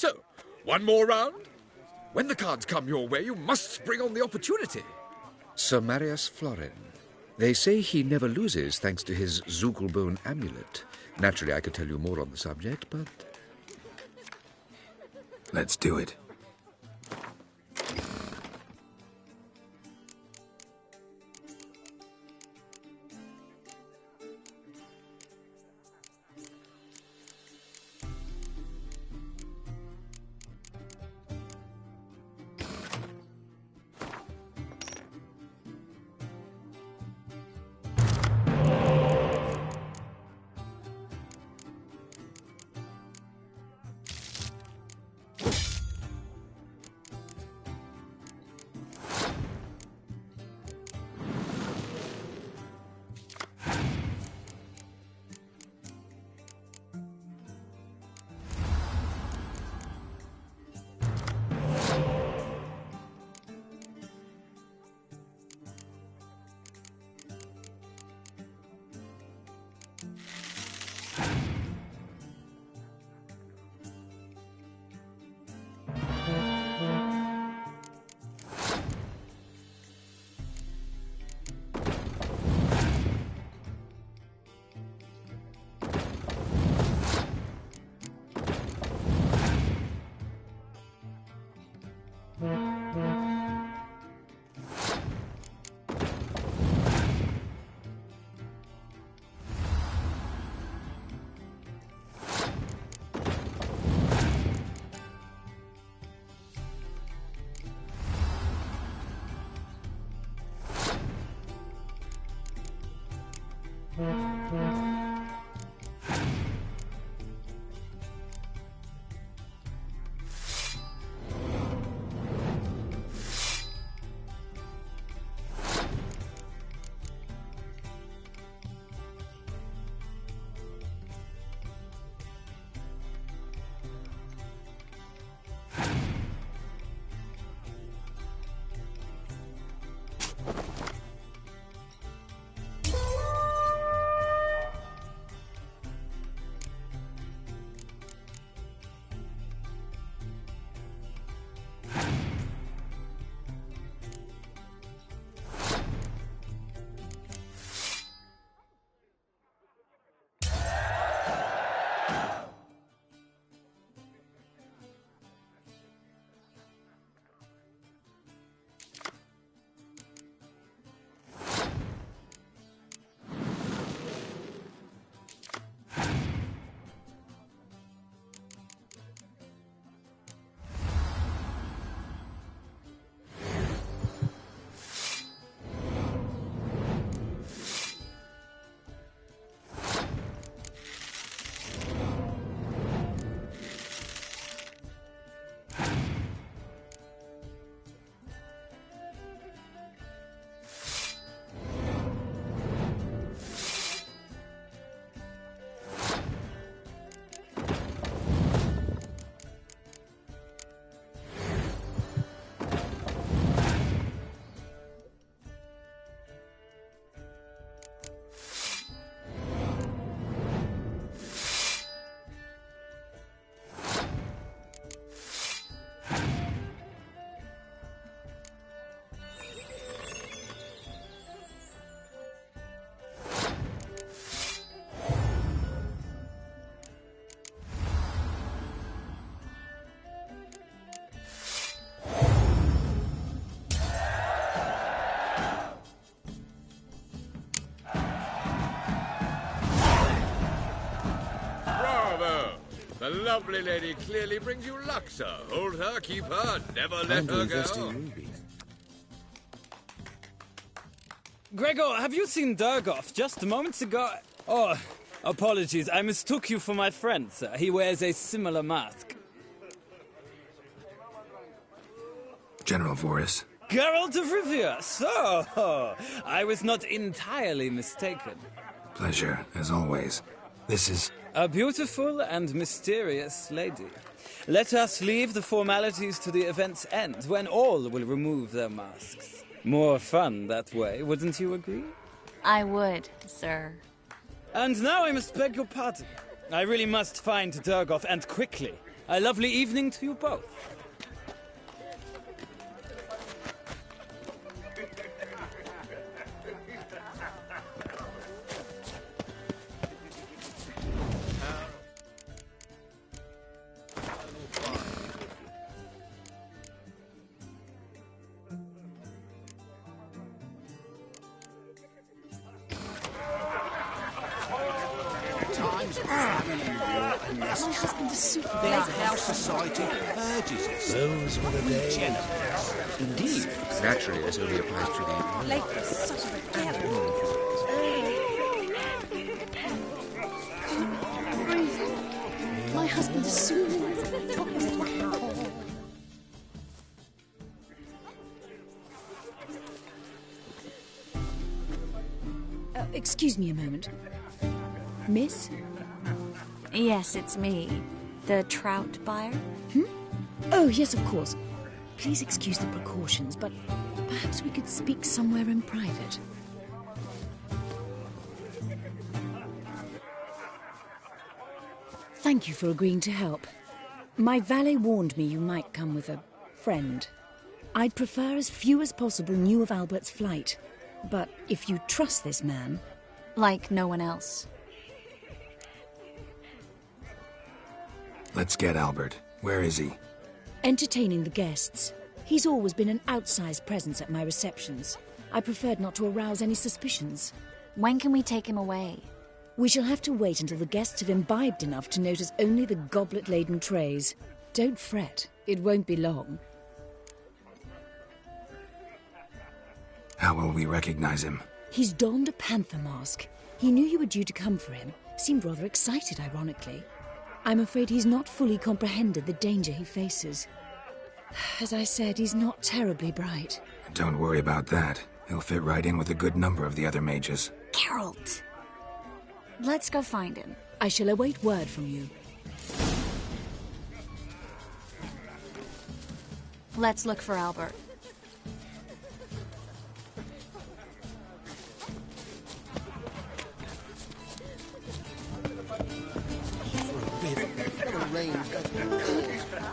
So, one more round? When the cards come your way, you must spring on the opportunity. Sir Marius Florin. They say he never loses thanks to his Zugelbone amulet. Naturally, I could tell you more on the subject, but... Let's do it. A lovely lady clearly brings you luck, sir. Hold her, keep her, never let her go. Gregor, have you seen Durgoff just moments ago? Oh, apologies. I mistook you for my friend, sir. He wears a similar mask. General Voris. Geralt of Rivia. So, I was not entirely mistaken. Pleasure, as always. This is... A beautiful and mysterious lady. Let us leave the formalities to the event's end, when all will remove their masks. More fun that way, wouldn't you agree? I would, sir. And now I must beg your pardon. I really must find Durgoff, and quickly. A lovely evening to you both. My husband is super busy. Our house society urges us. Those were the days. Indeed. Naturally, this only applies to the... Late for supper again. My husband is super busy. Excuse me a moment. Miss? Yes, it's me. The trout buyer? Oh, yes, of course. Please excuse the precautions, but perhaps we could speak somewhere in private. Thank you for agreeing to help. My valet warned me you might come with a friend. I'd prefer as few as possible knew of Albert's flight. But if you trust this man... Like no one else. Let's get Albert. Where is he? Entertaining the guests. He's always been an outsized presence at my receptions. I preferred not to arouse any suspicions. When can we take him away? We shall have to wait until the guests have imbibed enough to notice only the goblet-laden trays. Don't fret. It won't be long. How will we recognize him? He's donned a panther mask. He knew you were due to come for him. Seemed rather excited, ironically. I'm afraid he's not fully comprehended the danger he faces. As I said, he's not terribly bright. Don't worry about that. He'll fit right in with a good number of the other mages. Geralt! Let's go find him. I shall await word from you. Let's look for Albert.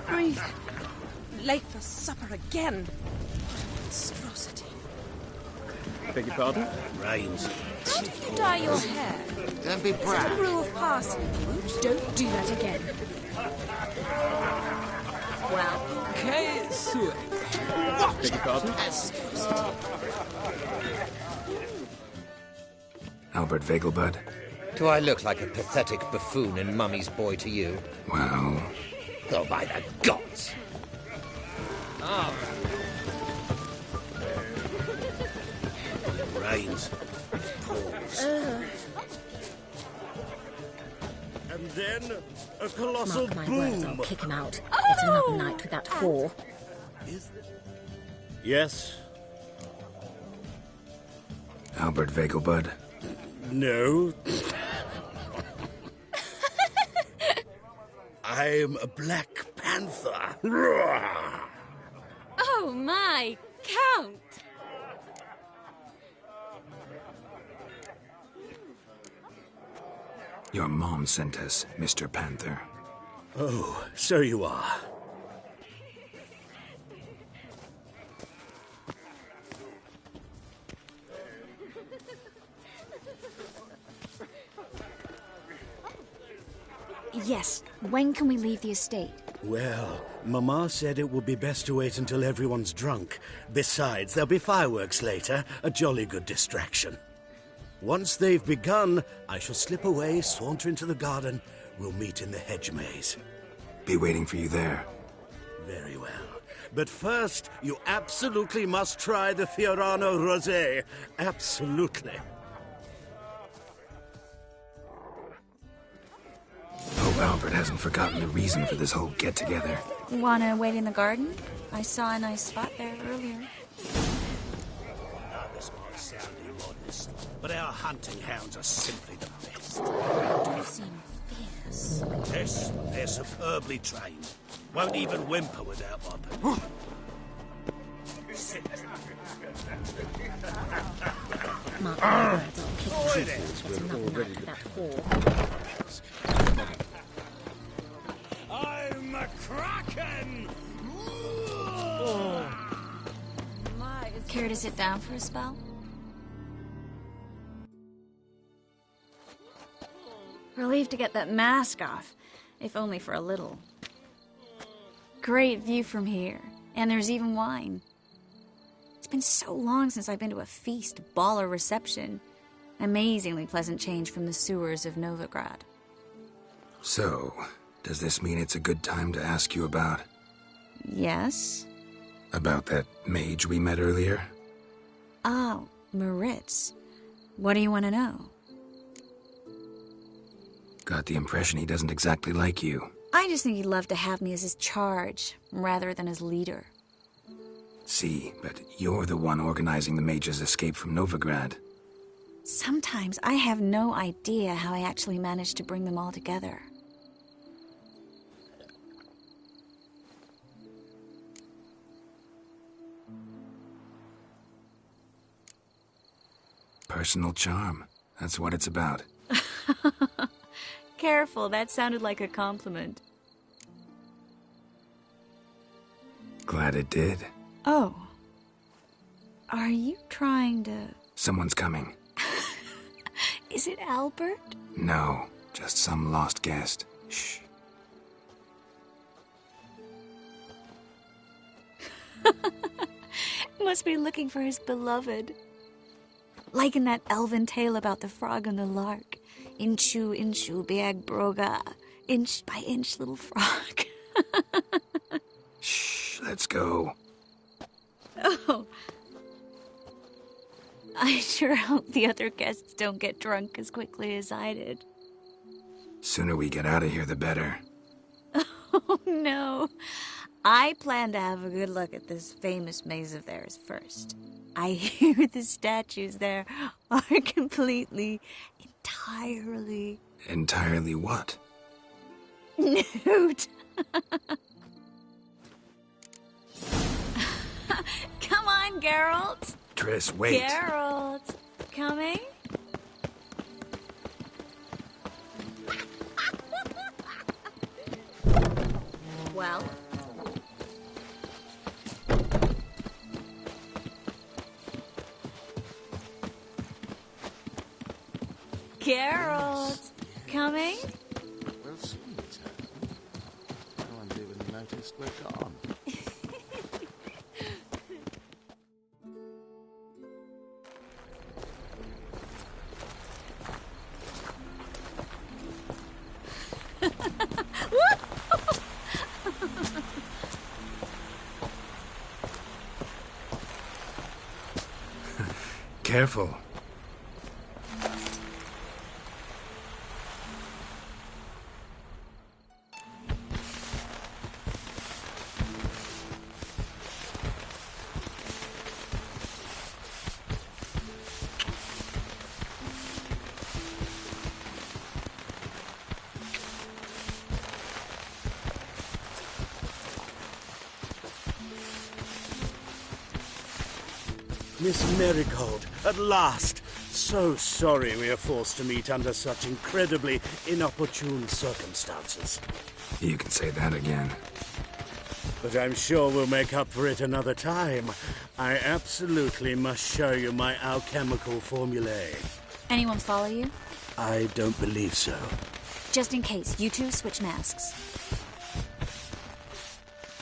Breathe. Late for supper again. Monstrosity. Beg your pardon? Rains. How do you dye your hair? Don't be Is it proud. a rule of parsonage? Don't do that again. Well, Okay, sure. Beg your pardon? Albert Vegelbud? Do I look like a pathetic buffoon and Mummy's boy to you? Well... Oh, by the gods! Ah. Rains. Pours. And then a colossal Mark my boom. words, I'll kick him out. It's another night with that whore. Yes? Albert Vegelbud? No. I'm a Black Panther. Oh my, Count! Your mom sent us, Mr. Panther. Oh, so you are. Yes, when can we leave the estate? Well, Mama said it would be best to wait until everyone's drunk. Besides, there'll be fireworks later, a jolly good distraction. Once they've begun, I shall slip away, saunter into the garden, We'll meet in the hedge maze. Be waiting for you there. Very well. But first, you absolutely must try the Fiorano Rosé. Absolutely. Hope Albert hasn't forgotten the reason for this whole get-together. Wanna wait in the garden? I saw a nice spot there earlier. This might sound immodest, but our hunting hounds are simply the best. They do seem fierce. Yes, they're superbly trained. Won't even whimper without my permission. Mark my words, I'll kick the teeth. It's another night for that whore. I'm a kraken! Care to sit down for a spell? Relieved to get that mask off, if only for a little. Great view from here, and there's even wine. It's been so long since I've been to a feast, ball, or reception. Amazingly pleasant change from the sewers of Novigrad. So, does this mean it's a good time to ask you about... Yes? About that mage we met earlier? Oh, Moritz. What do you want to know? Got the impression he doesn't exactly like you. I just think he'd love to have me as his charge, rather than as leader. See, but you're the one organizing the mage's escape from Novigrad. Sometimes I have no idea how I actually managed to bring them all together. Personal charm. That's what it's about. Careful, that sounded like a compliment. Glad it did. Oh. Are you trying to... Someone's coming. Is it Albert? No, just some lost guest. Shh. Must be looking for his beloved. Like in that elven tale about the frog and the lark. Inchu, inchu, biag broga. Inch by inch, little frog. Shh, let's go. Oh. I sure hope the other guests don't get drunk as quickly as I did. Sooner we get out of here, the better. Oh, no. I plan to have a good look at this famous maze of theirs first. I hear the statues there are completely, entirely... Entirely what? Nude. Come on, Geralt. Triss, wait. Geralt, coming? Well? Geralt, coming? We'll soon return. No one's even noticed we're gone. Careful. Miss Marigold, at last! So sorry we are forced to meet under such incredibly inopportune circumstances. You can say that again. But I'm sure we'll make up for it another time. I absolutely must show you my alchemical formulae. Anyone follow you? I don't believe so. Just in case, you two switch masks.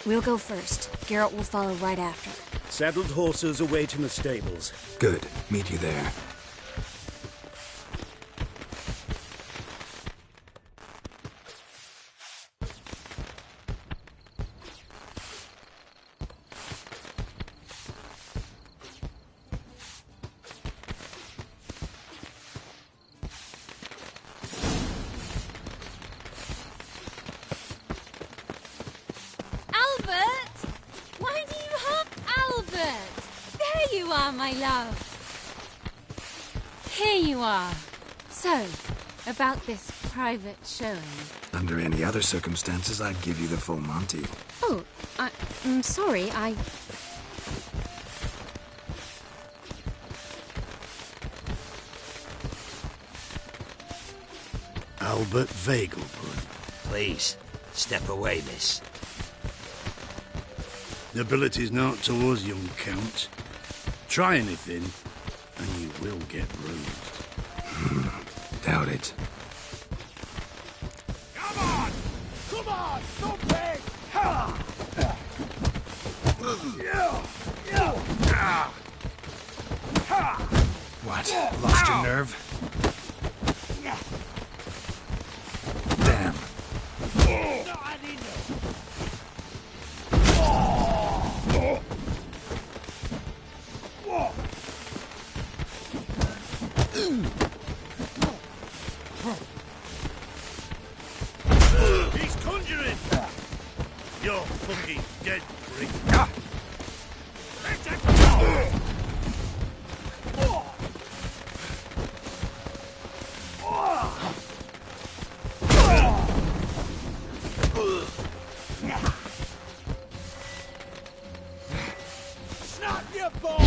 We'll go first. Geralt will follow right after. Saddled horses await in the stables. Good. Meet you there. you are, my love. Here you are. So, about this private showing. Under any other circumstances, I'd give you the full Monty. Oh, I'm sorry, Albert Vegelbrunn. Please, step away, miss. Nobility's not towards young Count. Try anything, and you will get bruised. Doubt it. Come on! Come on! Don't pay! Ha! What? Lost your nerve? Damn. He's conjuring! You're fucking dead, prick. Snap your balls!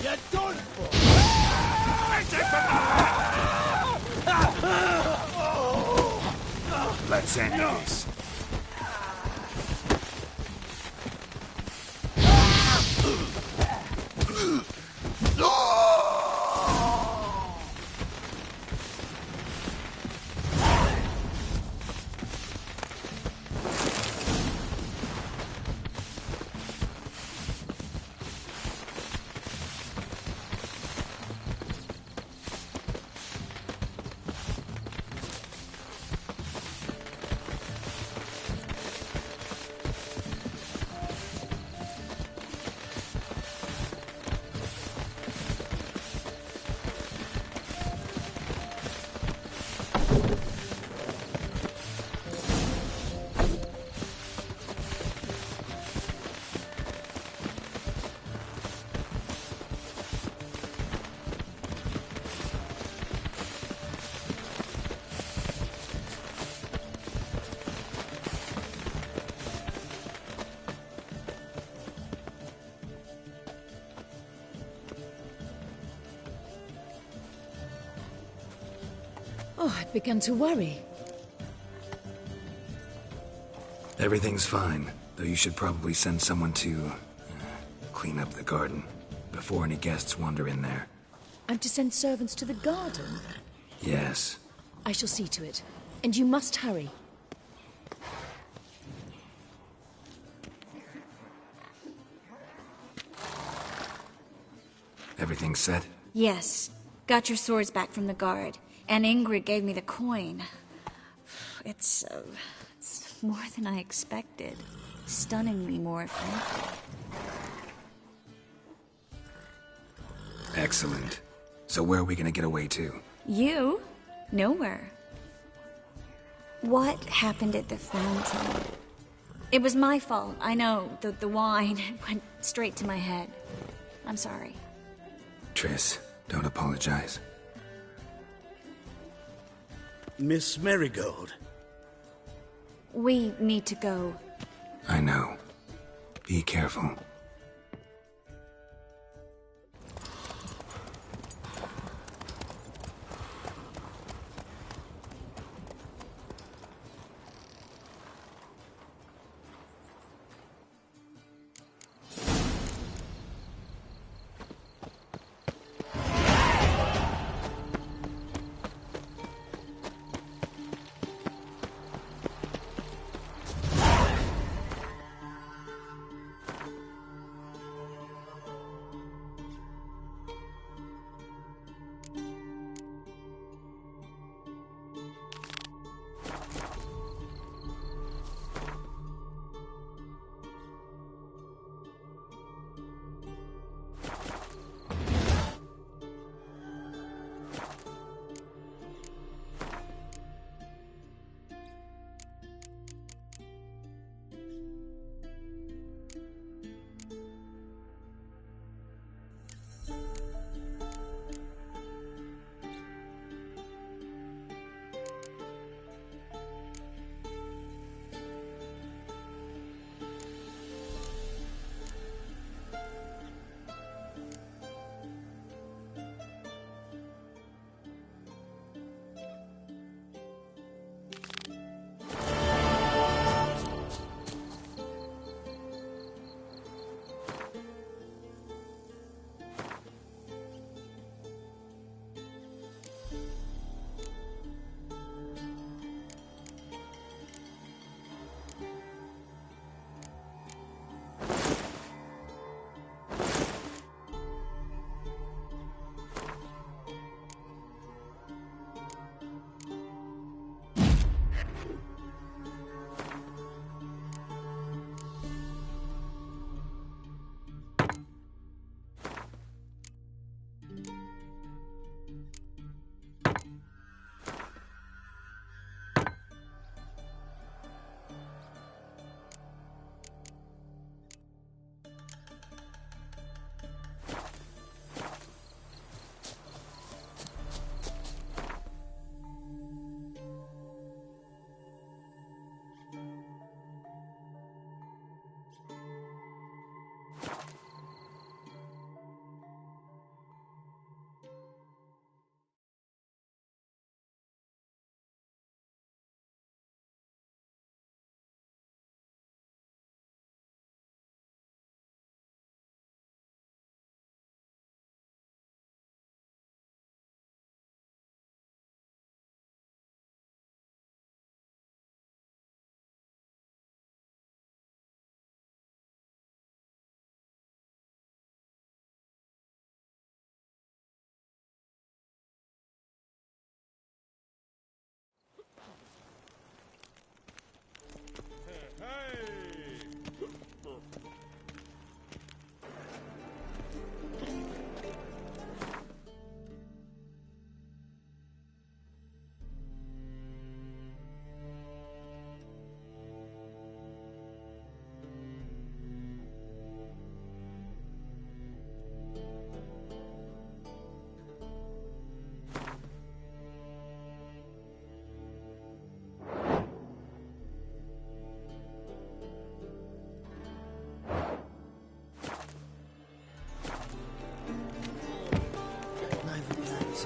You're done for! Let's end this. Oh, I'd begun to worry. Everything's fine, though you should probably send someone to clean up the garden before any guests wander in there. I'm to send servants to the garden? Yes. I shall see to it. And you must hurry. Everything set? Yes. Got your swords back from the guard. And Ingrid gave me the coin. It's more than I expected. Stunningly more, frankly. Excellent. So where are we gonna get away to? You? Nowhere. What happened at the fountain? It was my fault, I know. The wine went straight to my head. I'm sorry. Triss, don't apologize. Miss Marigold. We need to go. I know. Be careful.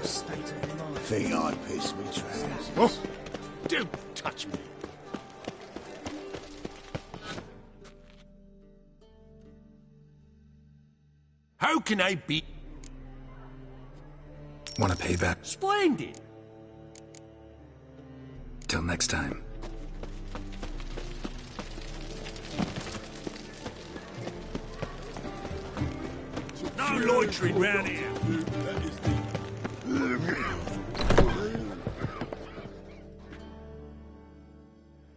state of mind. Think I'd piss me trousers. Oh, don't touch me. How can I be... Want to pay back? Splendid! Till next time. No loitering round here.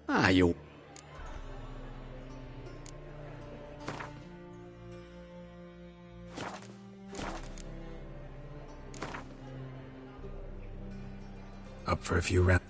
Ah, you... Up for a few rounds.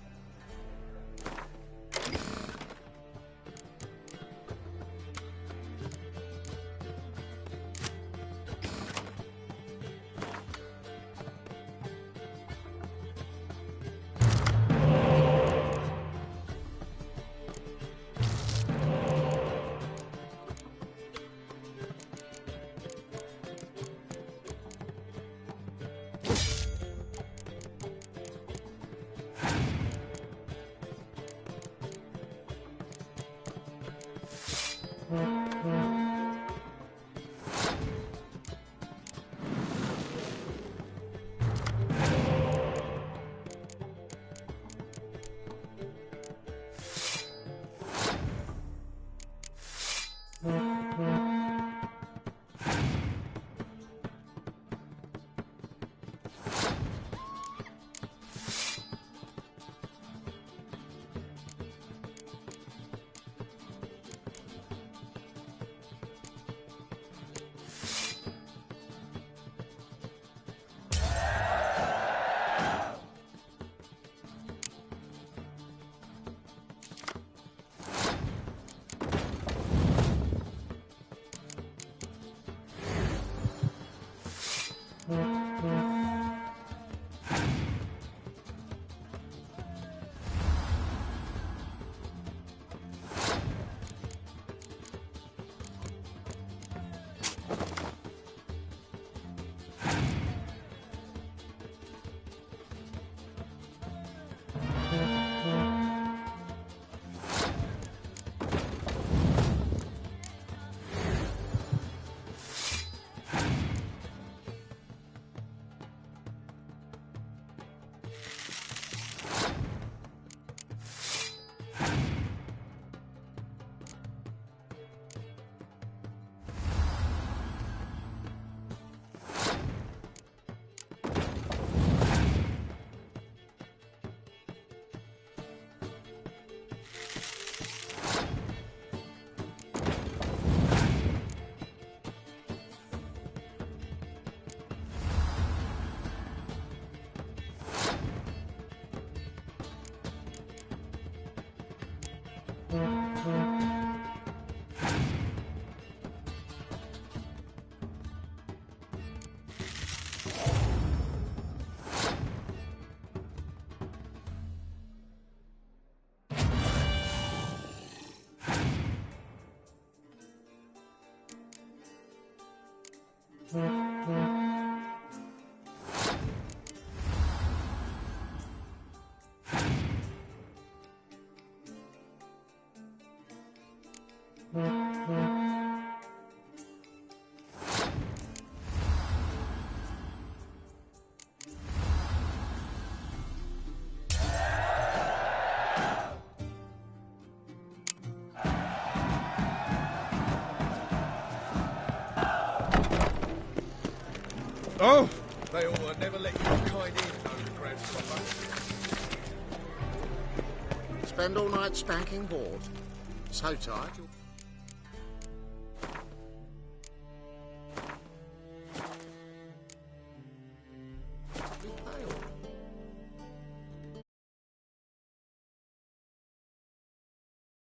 Oh, they all never let you kind in, overgrown stopper. Spend all night spanking board. So tired you'll...